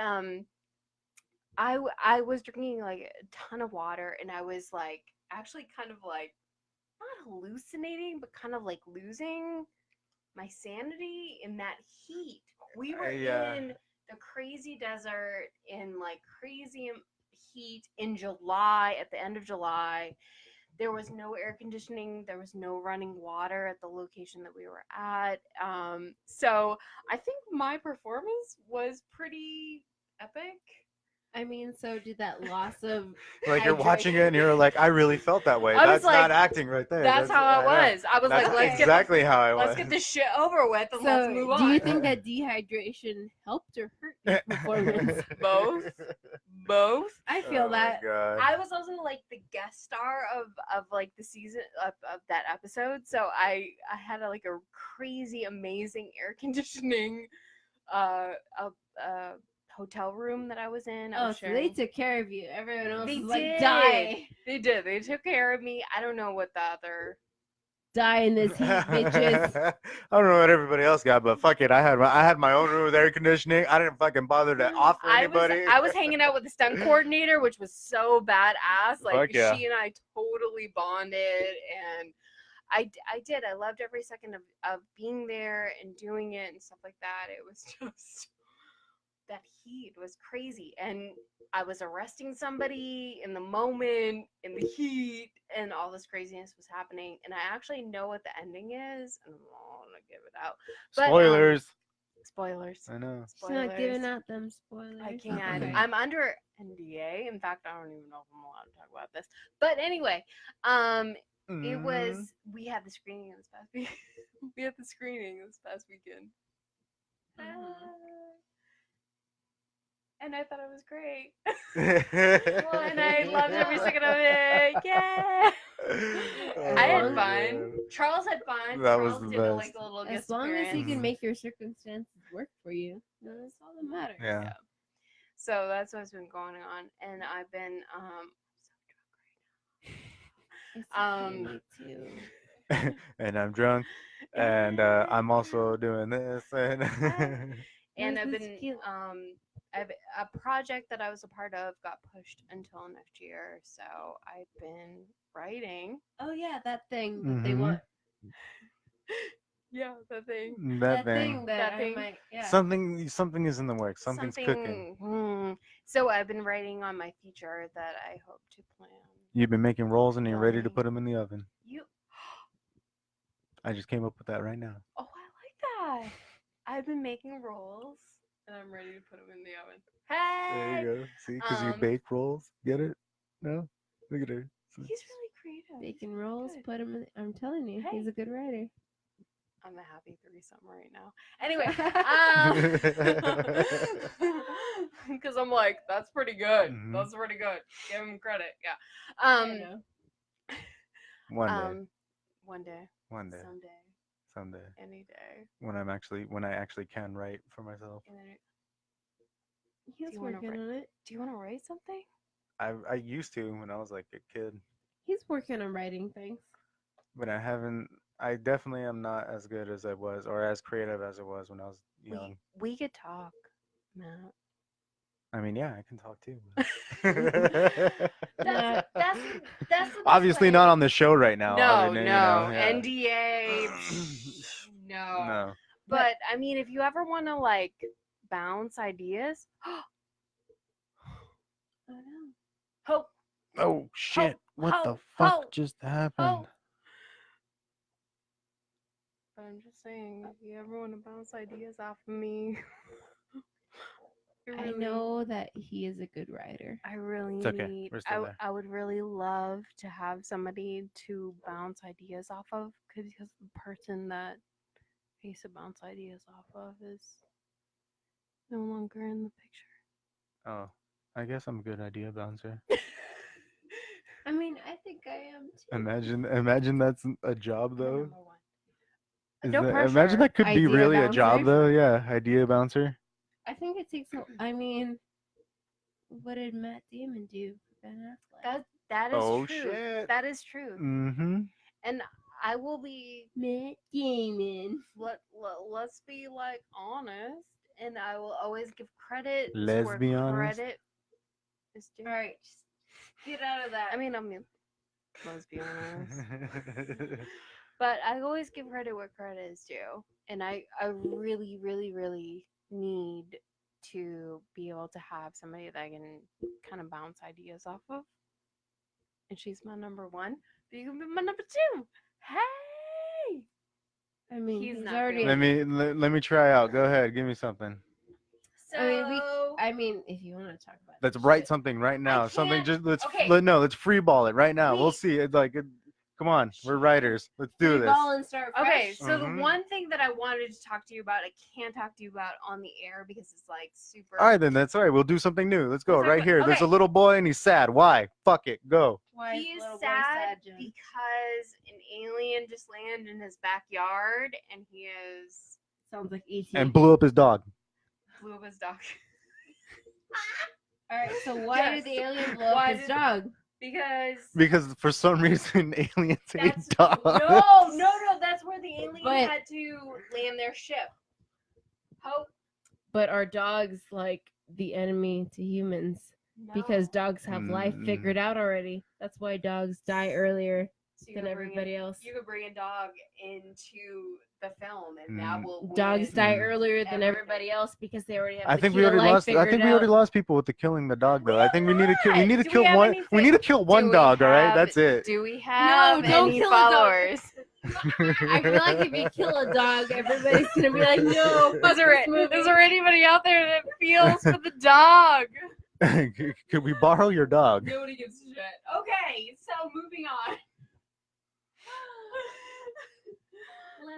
I was drinking like a ton of water, and I was like actually kind of like not hallucinating, but kind of like losing my sanity in that heat. We were Yeah. in the crazy desert in like crazy heat in July, at the end of July. There was no air conditioning, there was no running water at the location that we were at. So I think my performance was pretty epic. I mean, so did that loss of Like you're watching it and you're like, I really felt that way. I was That's not like, acting right there. That's how I know. was. I was That's like, let's exactly how I was. let's get this shit over with and let's so move on. do you think that dehydration helped or hurt your performance? Both? Both? I feel Oh my that. God. I was also like the guest star of like the season of that episode, so I had like a crazy amazing air conditioning hotel room that I was in. I Oh, was so they sharing. took care of you. Everyone else They was like, did. die. They did. They took care of me. I don't know what the other. Die in this heat, bitches. I don't know what everybody else got, but fuck it. I had my own room with air conditioning. I didn't fucking bother to offer anybody. I was hanging out with the stunt coordinator, which was so badass. Like Fuck yeah. she and I totally bonded, and I did. I loved every second of being there and doing it and stuff like that. It was just that heat was crazy, and I was arresting somebody in the moment, in the heat, and all this craziness was happening. And I actually know what the ending is, and I'm not gonna give it out. But, Spoilers. Spoilers. I know. She's not giving out them spoilers. I can't. Okay. I'm under NDA. In fact, I don't even know if I'm allowed to talk about this. But anyway, it was. We had the screening this past week. We had the screening this past weekend. And I thought it was great. And I loved every second of it. Yeah. I had fun. Charles had fun. That was Charles the did best. like a little As guest long as you appearance. can make your circumstances work for you, that's all that matters. Yeah. So that's what's been going on, and I've been It's Um, okay, me too. And I'm drunk, and I'm also doing this. And and I've Where's this been feel- I've, a project that I was a part of got pushed until next year, so I've been writing. Oh yeah, that thing that they Mhm. want. Yeah, the thing. that thing. that That I thing. might. Yeah. Something is in the works. Something's cooking. So I've been writing on my feature that I hope to plan. You've been making rolls and you're ready to Filming. put them in the oven. You. I just came up with that right now. Oh, I like that. I've been making rolls, and I'm ready to put them in the oven. There Hey. you go. See, because you Um, bake rolls. Get it? No? Look at her. He's really creative. Bacon He's rolls. good. Put him in. I'm telling you, Hey. he's a good writer. I'm a happy threesome right now. Anyway, because I'm like, that's pretty good. Mhm. That's pretty good. Give him credit. Yeah. I know. One day. One day. One day. Someday. Someday. Any day. When I actually can write for myself. And then, He's you wanna working write- on it. do you want to write something? I used to when I was like a kid, He's working on writing things. but I definitely am not as good as I was or as creative as I was when I was young. We could talk, Matt. I mean, yeah, I can talk too. That's the best Obviously way. not on the show right now. No, other than, no. yeah. NDA. No. No. But I mean, if you ever want to like bounce ideas, Oh no. hope. Oh shit! What the ho, fuck ho, just happened? ho. But I'm just saying, if you ever want to bounce ideas off of me, I know that he is a good writer. I really It's okay. need. We're still there. I would really love to have somebody to bounce ideas off of, because the person that I used to bounce ideas off of is no longer in the picture. Oh, I guess I'm a good idea bouncer. I mean, I think I am too. Imagine that's a job I'm though. number one. No Imagine pressure. that could be Idea really a job, bouncer. though. Yeah, idea bouncer. I think it takes. I mean, what did Matt Damon do for Ben Affleck? That is Oh, true. shit. That is true. Mm-hmm. And I will be Matt Damon. let's be like honest, and I will always give credit Let's where be honest. credit is due. All right, just get out of that. I mean, let's be honest. But I always give credit where credit is due. And I really, really, really need to be able to have somebody that I can kind of bounce ideas off of. And she's my number one. But you can be my number two. Hey! I mean, He's he's not already. let me try out. Go ahead, give me something. So, I mean, if you want to talk about. Let's this write shit. something right now. Something can't- just let's okay. let's free ball it right now. We'll Wait. see. It's like come on, we're writers. Let's do Free this. ball and start okay, fresh. so Mhm. the one thing that I wanted to talk to you about, I can't talk to you about on the air because it's like super. All right, then that's all right. We'll do something new. Let's go Let's talk right about- here. There's a okay. little boy and he's sad. Why? Fuck it. Go. Why is He's little boy sad Jen? because an alien just landed in his backyard and he is Sounds like ET. And blew up his dog. blew up his dog. All right, so why Yes. did the alien blow Why up his did- dog? Because Because for some reason aliens hate that's dogs. no, that's where the alien But- had to land their ship. Hope But are dogs like the enemy to humans? Because no. dogs have life Mm. figured out already. That's why dogs die earlier So you than could bring everybody in- else. You could bring a dog into the film, and that Mm. will Dogs win. die Mm. earlier than Everything. everybody else because they already have. I the think key we to already life lost. I figured think we already out. lost people with the killing the dog though. I think we need to kill. We need to Do we kill have one. We need to anything- kill one we dog. All right, have- that's it. Do we have don't any kill a dog. followers? I feel like if you kill a dog, everybody's gonna be like, "No, fuck this movie." Is there anybody out there that feels for the dog? Could we borrow your dog? Nobody gives a shit. Okay, so moving on.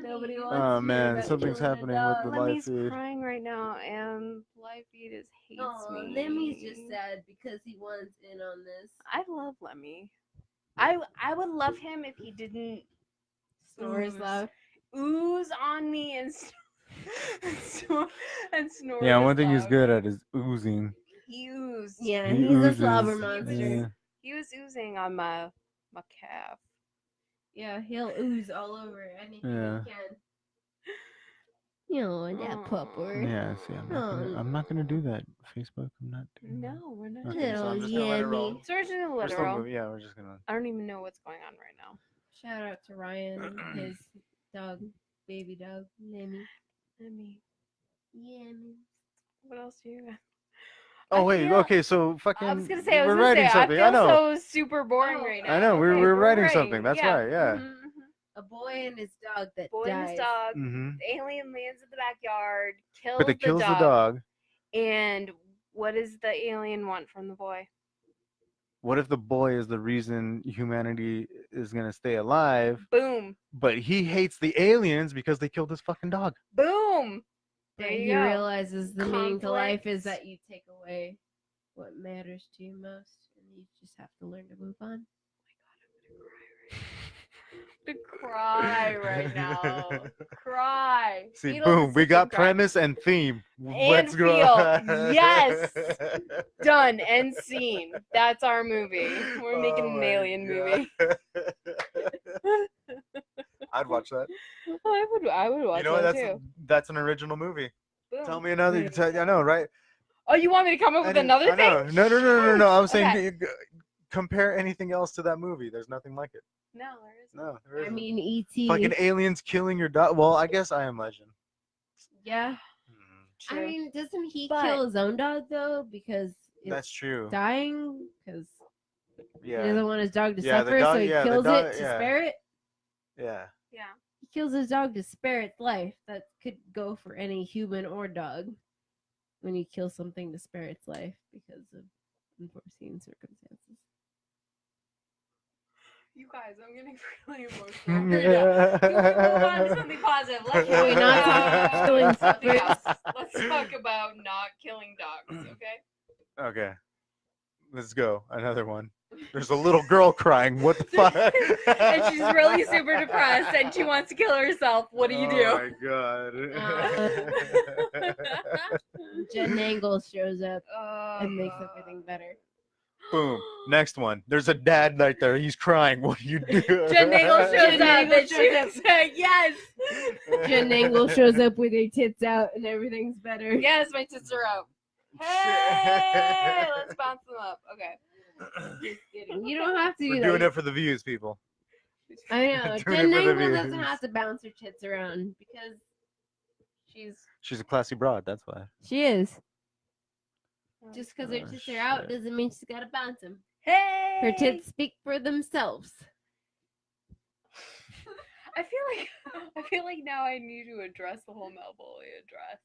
Nobody Lemmy. wants Oh to hear man, about something's killing a happening dog. with the live Lemmy's feed. crying right now, and live feed is hates Oh, me. Lemmy's just sad because he wants in on this. I love Lemmy. I would love him if he didn't Snores ooze- loud. ooze on me and and snore. Yeah, as one thing he's loud. good at is oozing. He oozed. Yeah, He he's a slobber oozes. monster. Yeah. He was oozing on my calf. Yeah, he'll ooze all over anything Yeah. he can. You know, that pupper. Yeah, see, I'm not gonna do that. Facebook, I'm not doing that. No, we're not. Okay, so I'm Little just gonna let it yummy. roll. So we're just gonna We're let it still roll. moving. Yeah, we're just gonna. I don't even know what's going on right now. Shout out to Ryan and his dog, baby dog, Lemmy. Lemmy. Yummy. What else do you got? Oh I wait, feel- okay, so fucking. I was gonna say, we're writing something. I I feel know. so super boring Oh, right now. I know. We're Okay, we're writing right, something. That's right. Yeah. Mhm, mhm. A boy and his dog that Boy dies. and his dog. Mm-hmm. The alien lands in the backyard, kills, But it kills the dog. And what does the alien want from the boy? What if the boy is the reason humanity is gonna stay alive, Boom. but he hates the aliens because they killed his fucking dog? Boom. But There you he go. realizes the meaning to life is Conflict. that you take away what matters to you most, and you just have to learn to move on. To cry right now. Cry. See, Beatles boom, is we such a got cry. premise and theme. Let's go. feel. Yes. Done. End scene. That's our movie. We're making Oh an my alien movie. God. I'd watch that. I would watch You know what? that That's too. that's an original movie. Boom. Tell me another. Wait. I know, right? Oh, you want me to come up with another I know. thing? No. I'm saying Okay. compare anything else to that movie. There's nothing like it. No, there isn't. No, there I isn't. mean, E.T. Fucking aliens killing your dog. Well, I guess I Am Legend. Yeah. Hmm. I True. mean, doesn't he But- kill his own dog though? Because That's it's true. dying? Because he Yeah. doesn't want his dog to Yeah, the suffer, dog- so he yeah, the kills dog- it to yeah. spare it. Yeah. Yeah. He kills his dog to spare its life. That could go for any human or dog. When you kill something to spare its life because of unforeseen circumstances. You guys, I'm getting really emotional. Can we move on to something positive? Let's Can we not talk about killing something suckers? else. Let's talk about not killing dogs, okay? Okay. Let's go. Another one. There's a little girl crying. What the fuck? And she's really super depressed and she wants to kill herself. What do you do? Oh my god. Jenn Nangle shows up Oh, and makes everything better. Boom. Next one. There's a dad right there. He's crying. What do you do? Jen Nangle shows Jen up Nangle and she shows said, yes. Jenn Nangle shows up with her tits out and everything's better. Yes, my tits are out. Hey, let's bounce them up. Okay. Just kidding. You don't have to do We're that. doing it for the views, people. I know. Doing Jen it for the Nangle doesn't views. have to bounce her tits around because She's a classy broad. That's why. she is. Just because her Oh, tits are out shit. doesn't mean she's gotta bounce them. Hey. Her tits speak for themselves. I feel like now I need to address the whole Malvolio dress.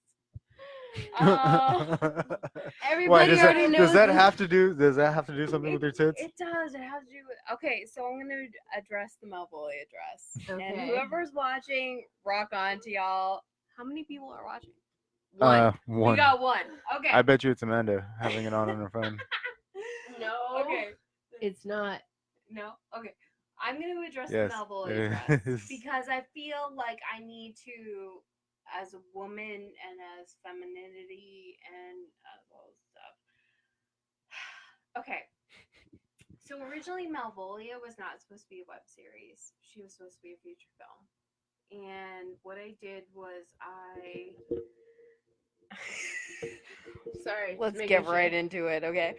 Everybody Why does already that? knows Does that this. have to do? Does that have to do something with your tits? It does. It has to do with. Okay, so I'm gonna address the Malvolio dress, and Okay. whoever's watching, rock on to y'all. How many people are watching? One. One. We got one. Okay. I bet you it's Amanda having it on her phone. No. Okay. It's not. No. Okay. I'm gonna address Yes, the Malvolio it dress is. because I feel like I need to, as a woman and as femininity and all this stuff. Okay. So originally Malvolio was not supposed to be a web series. She was supposed to be a feature film. And what I did was Sorry. let's just get making right sure. into it, okay?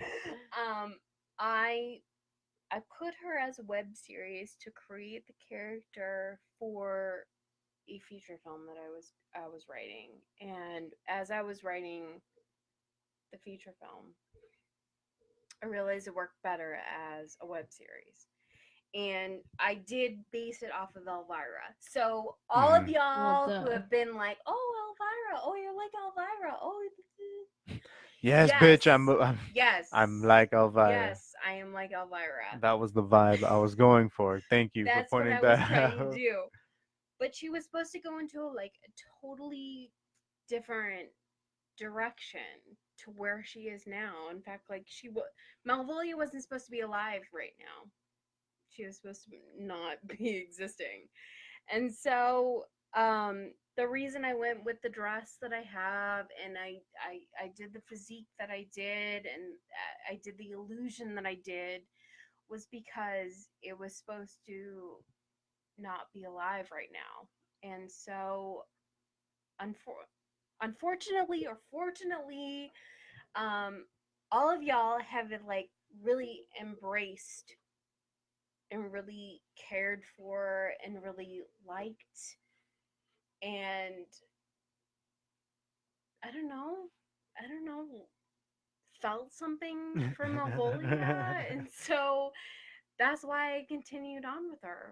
I put her as a web series to create the character for a feature film that I was writing. And as I was writing the feature film, I realized it worked better as a web series. And I did base it off of Elvira. So all of Mhm. y'all Well, who duh. have been like, "Oh, Elvira! Oh, you're like Elvira! Oh, Yes, Yes. bitch. I'm yes, like Elvira. yes, I am like Elvira." That was the vibe I was going for. Thank you That's for what pointing I was that trying out. to do. But she was supposed to go into like a totally different direction to where she is now. In fact, like Malvolio wasn't supposed to be alive right now. She was supposed to not be existing. And so the reason I went with the dress that I have and I did the physique that I did and I did the illusion that I did was because it was supposed to not be alive right now. And so unfortunately or fortunately, all of y'all have like really embraced and really cared for and really liked and I don't know, felt something for Malvolio. And so that's why I continued on with her.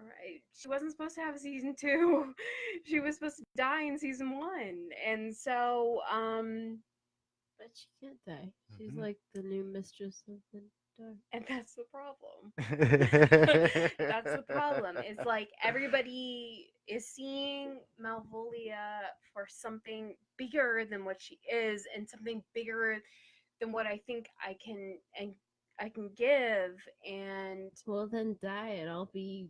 She wasn't supposed to have a season 2. She was supposed to die in season 1. And so, But she can't die. She's Mhm. like the new mistress of the dark. and that's the problem. That's the problem. It's like everybody is seeing Malvolio for something bigger than what she is and something bigger than what I think I can give. And Well, then die and I'll be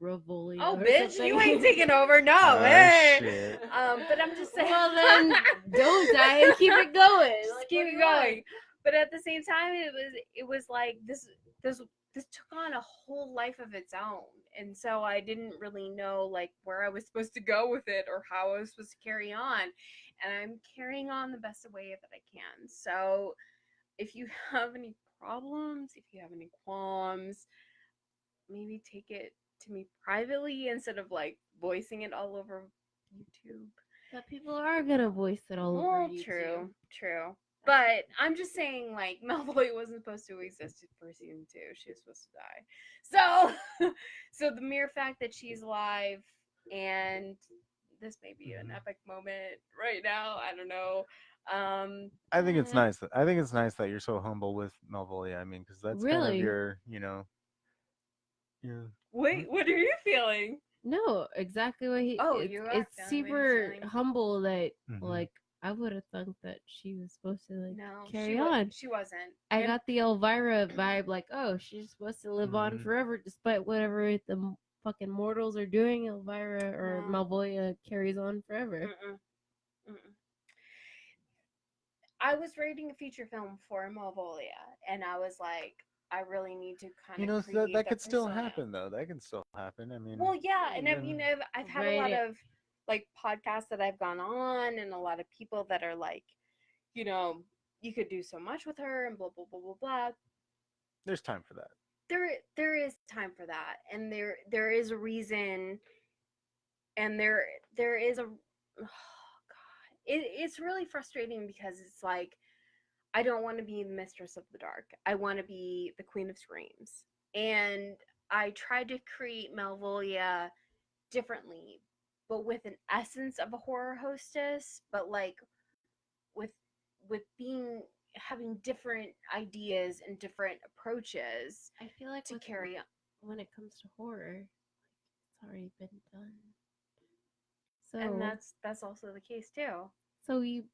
Revolio. oh, or bitch, something. you ain't taking over. No, Oh, hey. shit. But I'm just saying. Well, then don't die and keep it going. Just Like, keep what it do you want? going. But at the same time, it was like this took on a whole life of its own, and so I didn't really know like where I was supposed to go with it or how I was supposed to carry on, and I'm carrying on the best way that I can. So if you have any problems, if you have any qualms, maybe take it to me privately instead of like voicing it all over YouTube. But people are gonna voice it all over Well, YouTube. true. But I'm just saying, like, Malvolio wasn't supposed to exist for season 2. She was supposed to die. So the mere fact that she's alive, and this may be an epic moment right now. I don't know. I think it's nice. I think it's nice that you're so humble with Malvolio. I mean, because that's kind Really? of your, you know. Yeah. Wait, what are you feeling? No, exactly what he. Oh, it's, you are it's feeling what he's super feeling. humble that Mhm. like I would have thought that she was supposed to like No, carry on. She wasn't. I And- got the Elvira vibe, like, oh, she's supposed to live on Mhm. forever despite whatever the fucking mortals are doing. Elvira or No. Malvolia carries on forever. Mm-mm. Mm-mm. I was rating a feature film for Malvolia, and I was like, I really need to kind You of know, create that could still persona. happen though. That can still happen. I mean, Well, yeah, and I even- mean, I've had a lot Right. of like podcasts that I've gone on, and a lot of people that are like, you know, you could do so much with her, and blah blah blah blah blah. there's time for that. There is time for that, and there is a reason, and there is a. Oh God, it's really frustrating because it's like, I don't want to be the mistress of the dark. I want to be the queen of screams, and I tried to create Malvolia differently, but with an essence of a horror hostess, but like with having different ideas and different approaches I feel like to with- carry on. when it comes to horror, it's already been done. So And that's also the case too. so you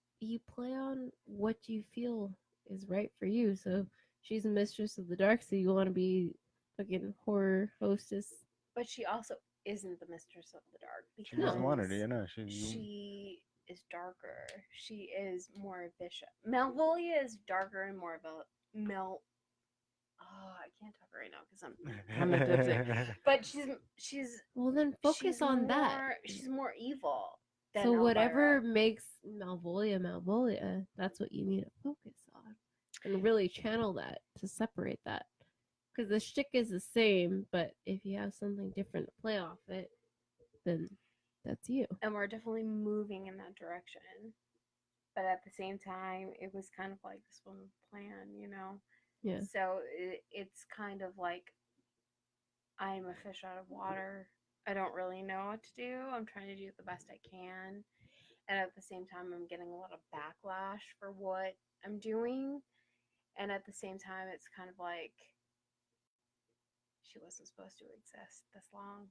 play on what you feel is right for you. So she's a mistress of the dark, so you want to be fucking horror hostess. But she also isn't the mistress of the dark She doesn't want her to, because you know. she is darker. She is more vicious. Malvolia is darker and more of a Oh, I can't talk right now because I'm a tipsy. But she's Well, then focus she's on that. more- She's more evil. Than So whatever Elvira. makes Malvolia, that's what you need to focus on, and really channel that to separate that. Because the shtick is the same, but if you have something different to play off it, then that's you. And we're definitely moving in that direction. But at the same time, it was kind of like this woman's plan, you know? Yeah. So it's kind of like I'm a fish out of water. I don't really know what to do. I'm trying to do the best I can. And at the same time, I'm getting a lot of backlash for what I'm doing. And at the same time, it's kind of like she wasn't supposed to exist this long.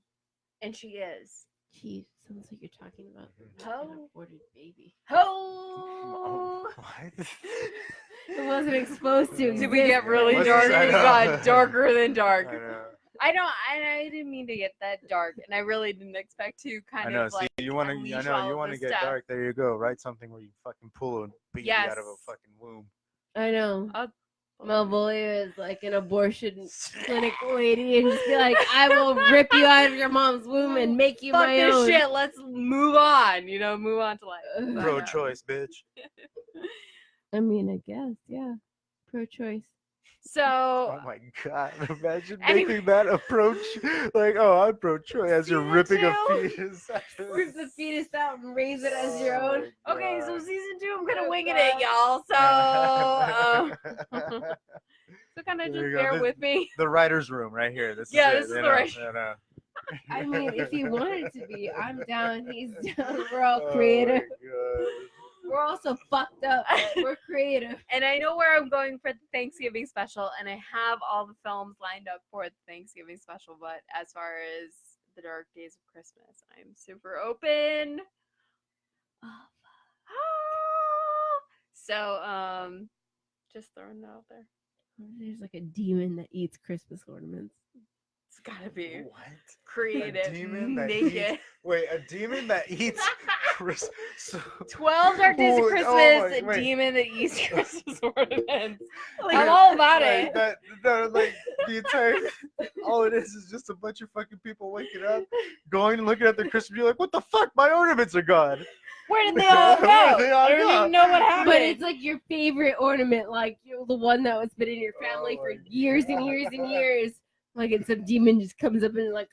And she is. Gee, sounds like you're talking about Oh. an aborted baby. Oh! What? It wasn't exposed to. Did we get really What's dark? this? I It know. got darker than I dark. know. I didn't mean to get that dark, and I really didn't expect to I kind know. of See, like you want to. I unleash know all you of want to this get stuff. dark. There you go. Write something where you fucking pull a baby out of a Yes. fucking womb. I know. I'll- Malvolia is like an abortion clinic lady, and just be like, "I will rip you out of your mom's womb and make you Fuck my this own." shit. Let's move on. You know, move on to life. Ugh. But, Pro-choice, bitch. I mean, I guess, yeah, pro-choice. So Oh my god! Imagine Anyway. making that approach. Like, oh, I'm pro-choice as you're Season ripping a 2. fetus. Rip the fetus out and raise it as your Oh own. my okay, so God. season 2, I'm gonna Oh, winging God. it, y'all. So kind of There just you go. bear with me. The writer's room right here. This Yeah, is this it. is you the know, writer's you know. I mean, if you want it to be, I'm down. He's down. We're all Oh creative. my God. We're also fucked up. But we're creative. And I know where I'm going for the Thanksgiving special, and I have all the films lined up for the Thanksgiving special. But as far as the dark days of Christmas, I'm super open. So, just throwing it out there. There's like a demon that eats Christmas ornaments. It's gotta be What? creative, demon that naked. Wait, a demon that eats Chris. So, 12 Dark Days of Oh, Christmas, oh my- a wait. demon that eats Christmas ornaments. Like, I'm all about like, it. That, like the entire, all it is just a bunch of fucking people waking up, going and looking at their Christmas. You're like, what the fuck? My ornaments are gone. Where did they all go? Where did they all I don't go? even know what happened. But it's like your favorite ornament, like you're the one that was been in your family Oh for my years and years and years. Like, and some demon just comes up and like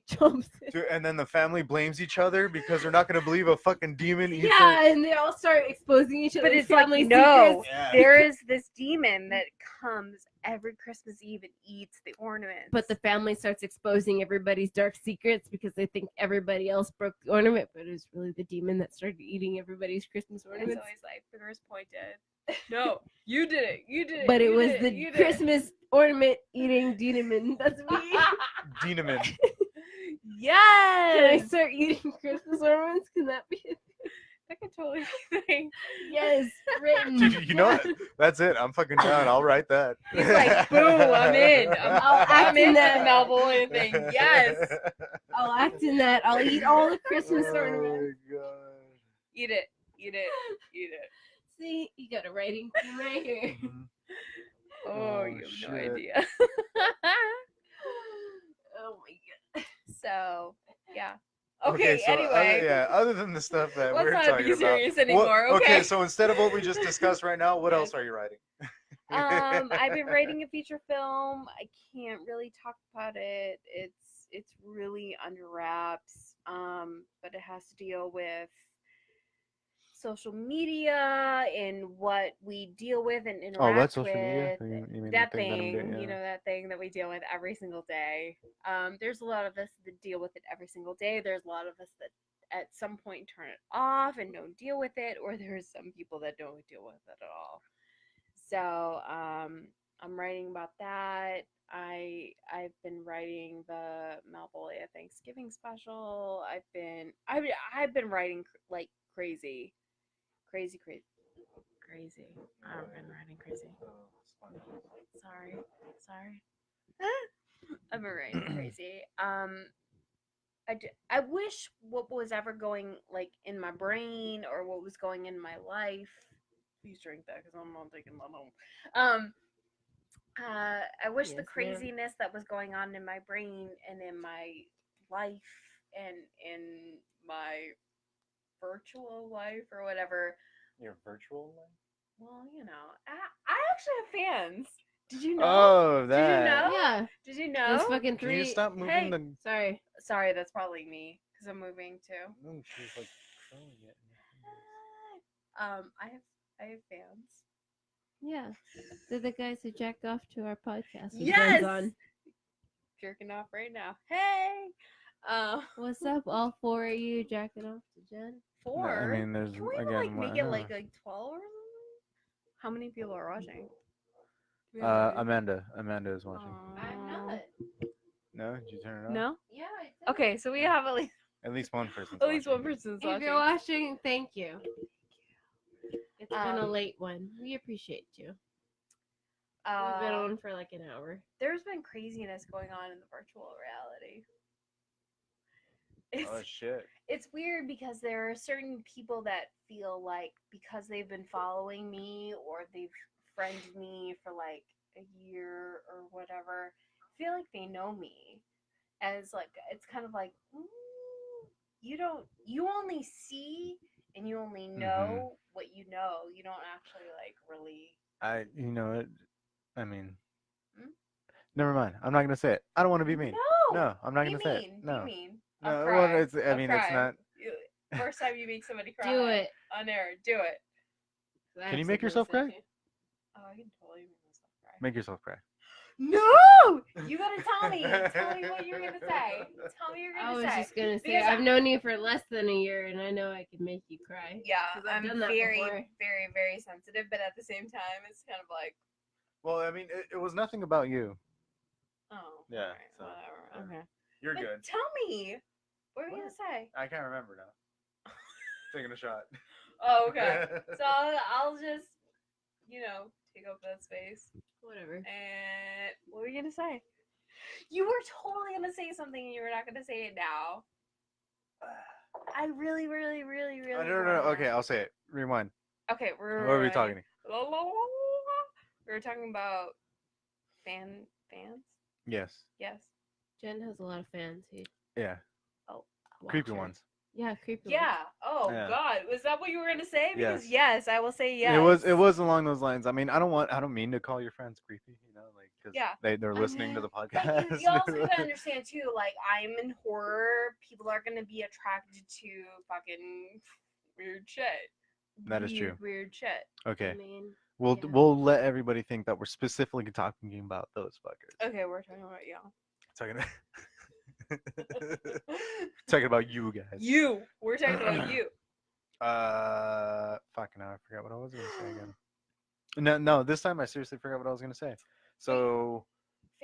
jumps in. Dude, and then the family blames each other because they're not gonna believe a fucking demon eats Yeah, and they all start exposing each But other's it's like, family no. secrets. Yeah. there is this demon that comes every Christmas Eve and eats the ornaments. But the family starts exposing everybody's dark secrets because they think everybody else broke the ornament, but it was really the demon that started eating everybody's Christmas it's ornaments. always like fingers pointed. No, you did it. You did it. But it you was did the you did it. Christmas ornament eating demon. That's me. demon. Can I Yes. start eating Christmas ornaments? Can that be it? That could totally thing. Yes, written. Dude, you know what? That's it. I'm fucking down. I'll write that. He's like, boom, I'm in. I'm in that Malvolio thing. Yes. I'll act in that. I'll eat all the Christmas ornaments. Oh my god. Eat it. Eat it. Eat it. See, you got a writing team right here. Mhm. Oh, Oh, you have no shit. idea. Oh my god. So, yeah. Okay, so anyway. other than the stuff that Let's we're not talking be about. serious anymore, Okay, okay? so instead of what we just discussed right now, what Yes. else are you writing? I've been writing a feature film. I can't really talk about it. It's really under wraps. But it has to deal with social media and what we deal with and interact Oh, that's social with. media? You mean That the thing that I'm thing, doing, you yeah. know, that thing that we deal with every single day. There's a lot of us that deal with it every single day. There's a lot of us that at some point turn it off and don't deal with it, or there's some people that don't deal with it at all. So I'm writing about that. I've been writing the Malvolio Thanksgiving special. I've been writing like crazy. I've been writing crazy. Sorry. I've been writing crazy. I wish what was ever going like in my brain or what was going in my life. Please drink that because I'm not taking that home. I wish the Yes, ma'am. craziness that was going on in my brain and in my life and in my virtual life or whatever. Your virtual life? Well, you know, I actually have fans. Did you know? Oh, that. Did you know? Yeah. Did you know? Those fucking Can three. you stop moving Hey. the... Sorry. Sorry, that's probably me because I'm moving too. Oh, she's like throwing it. I have fans. Yeah. They're the guys who jacked off to our podcast. with Yes! Jen's on. Jerking off right now. Hey. What's up, all four of you jacking off to Jen? 4. No, I mean, there's Can we again. like make I it know. like 12 or something? How many people are watching? Do we have any? Amanda is watching. I'm not. No, did you turn it off? No. Yeah, I did. Okay, so we have at least one person. one person's If watching. you're watching, thank you. It's been a Um, late one. We appreciate you. We've been on for like an hour. There's been craziness going on in the virtual reality. Oh shit. It's weird because there are certain people that feel like because they've been following me or they've friended me for like a year or whatever, feel like they know me. As like it's kind of like you only see and you only know what you know. You don't actually like really. You know it. I mean, Hmm? never mind. I'm not gonna say it. I don't want to be mean. No, I'm not be gonna say mean. it. No. Be mean. No, I'll well, cry. it's. I I'll mean, cry. it's not. First time you make somebody cry. Do it. On air. Do it. I Can you have make something yourself to say cry? too. Oh, I can totally make myself cry. Make yourself cry. No! You gotta tell me. Tell me what you're gonna say. Tell me you're I gonna was say. just gonna say Because I've known you for less than a year, and I know I can make you cry. Yeah, 'Cause I've I'm done that very, before. very, very sensitive, but at the same time, it's kind of like, Well, I mean, it was nothing about you. oh, Yeah, alright, so, whatever. yeah. Okay. You're But good. tell me. What were you gonna say? I can't remember now. Taking a shot. Oh, okay. So I'll just, take up that space. Whatever. And what were you gonna say? You were totally gonna say something, and you were not gonna say it now. I really, really, really, really. No. Okay, I'll say it. Rewind. Okay, What are we talking? We were talking about fans. Yes. Yes. Jen has a lot of fans. Who Yeah. Oh, watch Creepy her. ones. Yeah, creepy. Yeah. Oh Yeah. God, was that what you were gonna say? Because Yes. yes, I will say yes. It was along those lines. I mean, I don't mean to call your friends creepy, like because Yeah. they're listening to the But podcast. you also gotta understand too. Like I'm in horror, people are gonna be attracted to fucking weird shit. That is true. Weird shit. Okay, I mean, we'll yeah. we'll let everybody think that we're specifically talking about those fuckers. Okay, we're talking about y'all. Talking about talking about you guys. You. We're talking about you. Fucking hell, I forgot what I was gonna say again. No, this time I seriously forgot what I was gonna say. So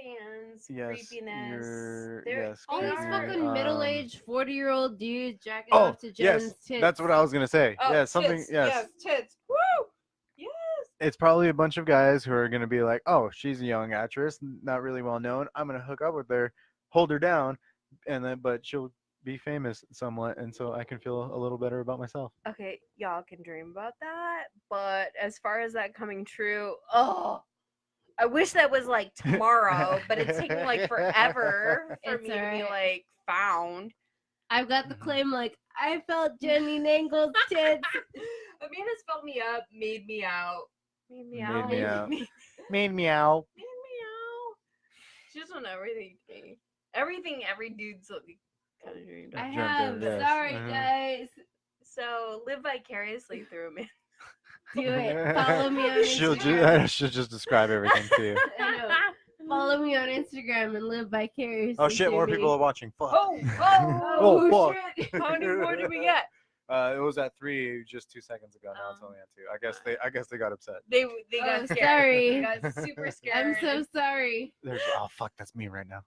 OnlyFans, Yes, creepiness. you're There- yes. All these creepy, fucking middle-aged 40-year-old dudes jacking Oh, off to Jen's tits. that's what I was gonna say. Oh, Yeah, something. tits, Yes, tits. Woo! Yes. it's probably a bunch of guys who are gonna be like, "Oh, she's a young actress, not really well known. I'm gonna hook up with her, hold her down, and then but she'll be famous somewhat, and so I can feel a little better about myself." Okay, y'all can dream about that, but as far as that coming true, I wish that was like tomorrow, but it's taking like forever for It's me to be alright. like found. I've got the claim like, I felt Jenny Nangle's tits. Amanda's felt me up, made me out. Made me Made out. me out. Made Made me out. me out. She's done everything to me. Everything every dude's like kind of dreamed of. I Dreamt have. of, yes. Sorry, Mhm. guys. So live vicariously through me. Do it. Follow me on She'll Instagram. she'll just describe everything to you. I know. Follow me on Instagram and live vicariously. Oh shit! through More me. people are watching. Fuck. Oh, fuck. shit. how many more did we get? It was at 3 just 2 seconds ago. Now it's only at 2. I guess they got upset. They Oh, got scared. sorry. They got super scared. I'm so sorry. There's fuck, that's me right now.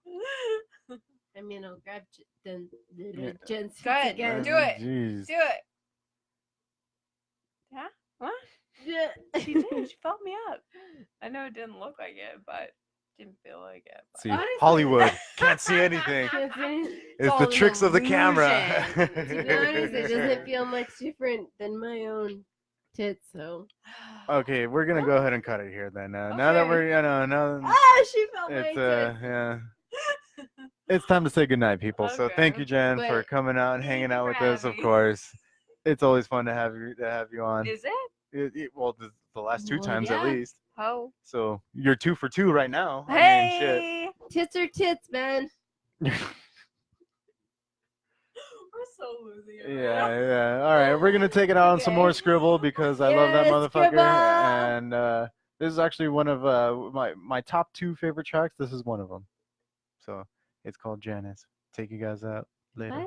I mean, I'll grab Yeah. Jen's Go ahead, again. do it. Jeez. Do it. Yeah? What? She did. She felt me up. I know it didn't look like it, but didn't feel like it. But. See, Honestly- Hollywood can't see anything. Can't see- It's all the an tricks of the camera. illusion. To be honest, it doesn't feel much different than my own tits. So. Okay, we're gonna go ahead and cut it here then. Now that Okay. we're now Ah, she felt my it's tits. yeah. It's time to say goodnight, people. So thank Okay. you, Jen, for But coming out and thank hanging you out for with us. Of having me. course, it's always fun to have you on. Is it? Well, the last 2 Well, times at yeah. least. Oh. So you're 2 for 2 right now. Hey! Tits are tits, man. I mean, shit. We're so losing it. Yeah, yeah. All right, we're gonna take it out on some more Okay. Skribbal because I love that Yes, motherfucker. Skribbal! And this is actually one of my top 2 favorite tracks. This is one of them. So it's called Janis. Take you guys out later. Bye.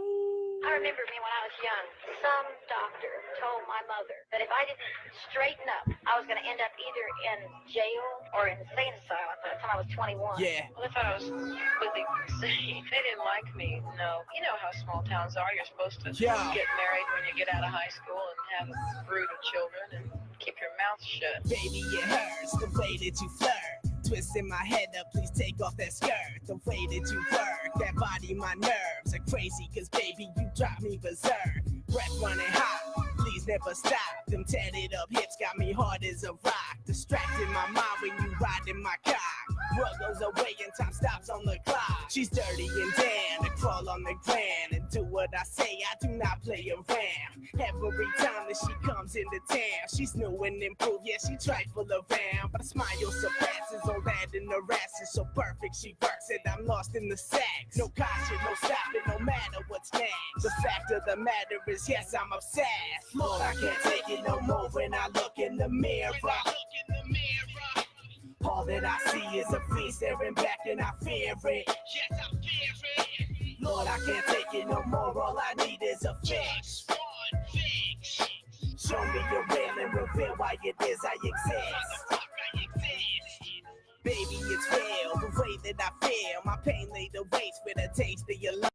I remember me when I was young. Some doctor told my mother that if I didn't straighten up, I was going to end up either in jail or in insane asylum by the time I was 21. Yeah. Well, I thought I was completely insane. They didn't like me. No. You know how small towns are. You're supposed to Yeah. get married when you get out of high school and have a brood of children and keep your mouth shut. Baby, it hurts the way that you flirt. Twisting my head up, please take off that skirt. The way that you work, that body, my nerves are crazy. Cause baby, you drive me berserk. Breath running hot, please never stop. Them tatted up hips got me hard as a rock. Distracting my mind when you riding my cock. World goes away and time stops on the clock. She's dirty and damn to crawl on the ground and do what I say. I do not play around. Every time that she comes into town, she's new and improved. Yeah, she trifle around, but a smile surpasses all that in her ass is so perfect. She works it. I'm lost in the sex. No caution, no stopping, no matter what's next. The fact of the matter is, yes, I'm obsessed. Lord, I can't take it no more when I look in the mirror. All that I see is a face staring back and I fear it. Yes, I fear it. Lord, I can't take it no more. All I need is a fix. Show me your will and reveal why it is I exist. Baby, it's real, the way that I feel. My pain laid the waste with a taste of your love.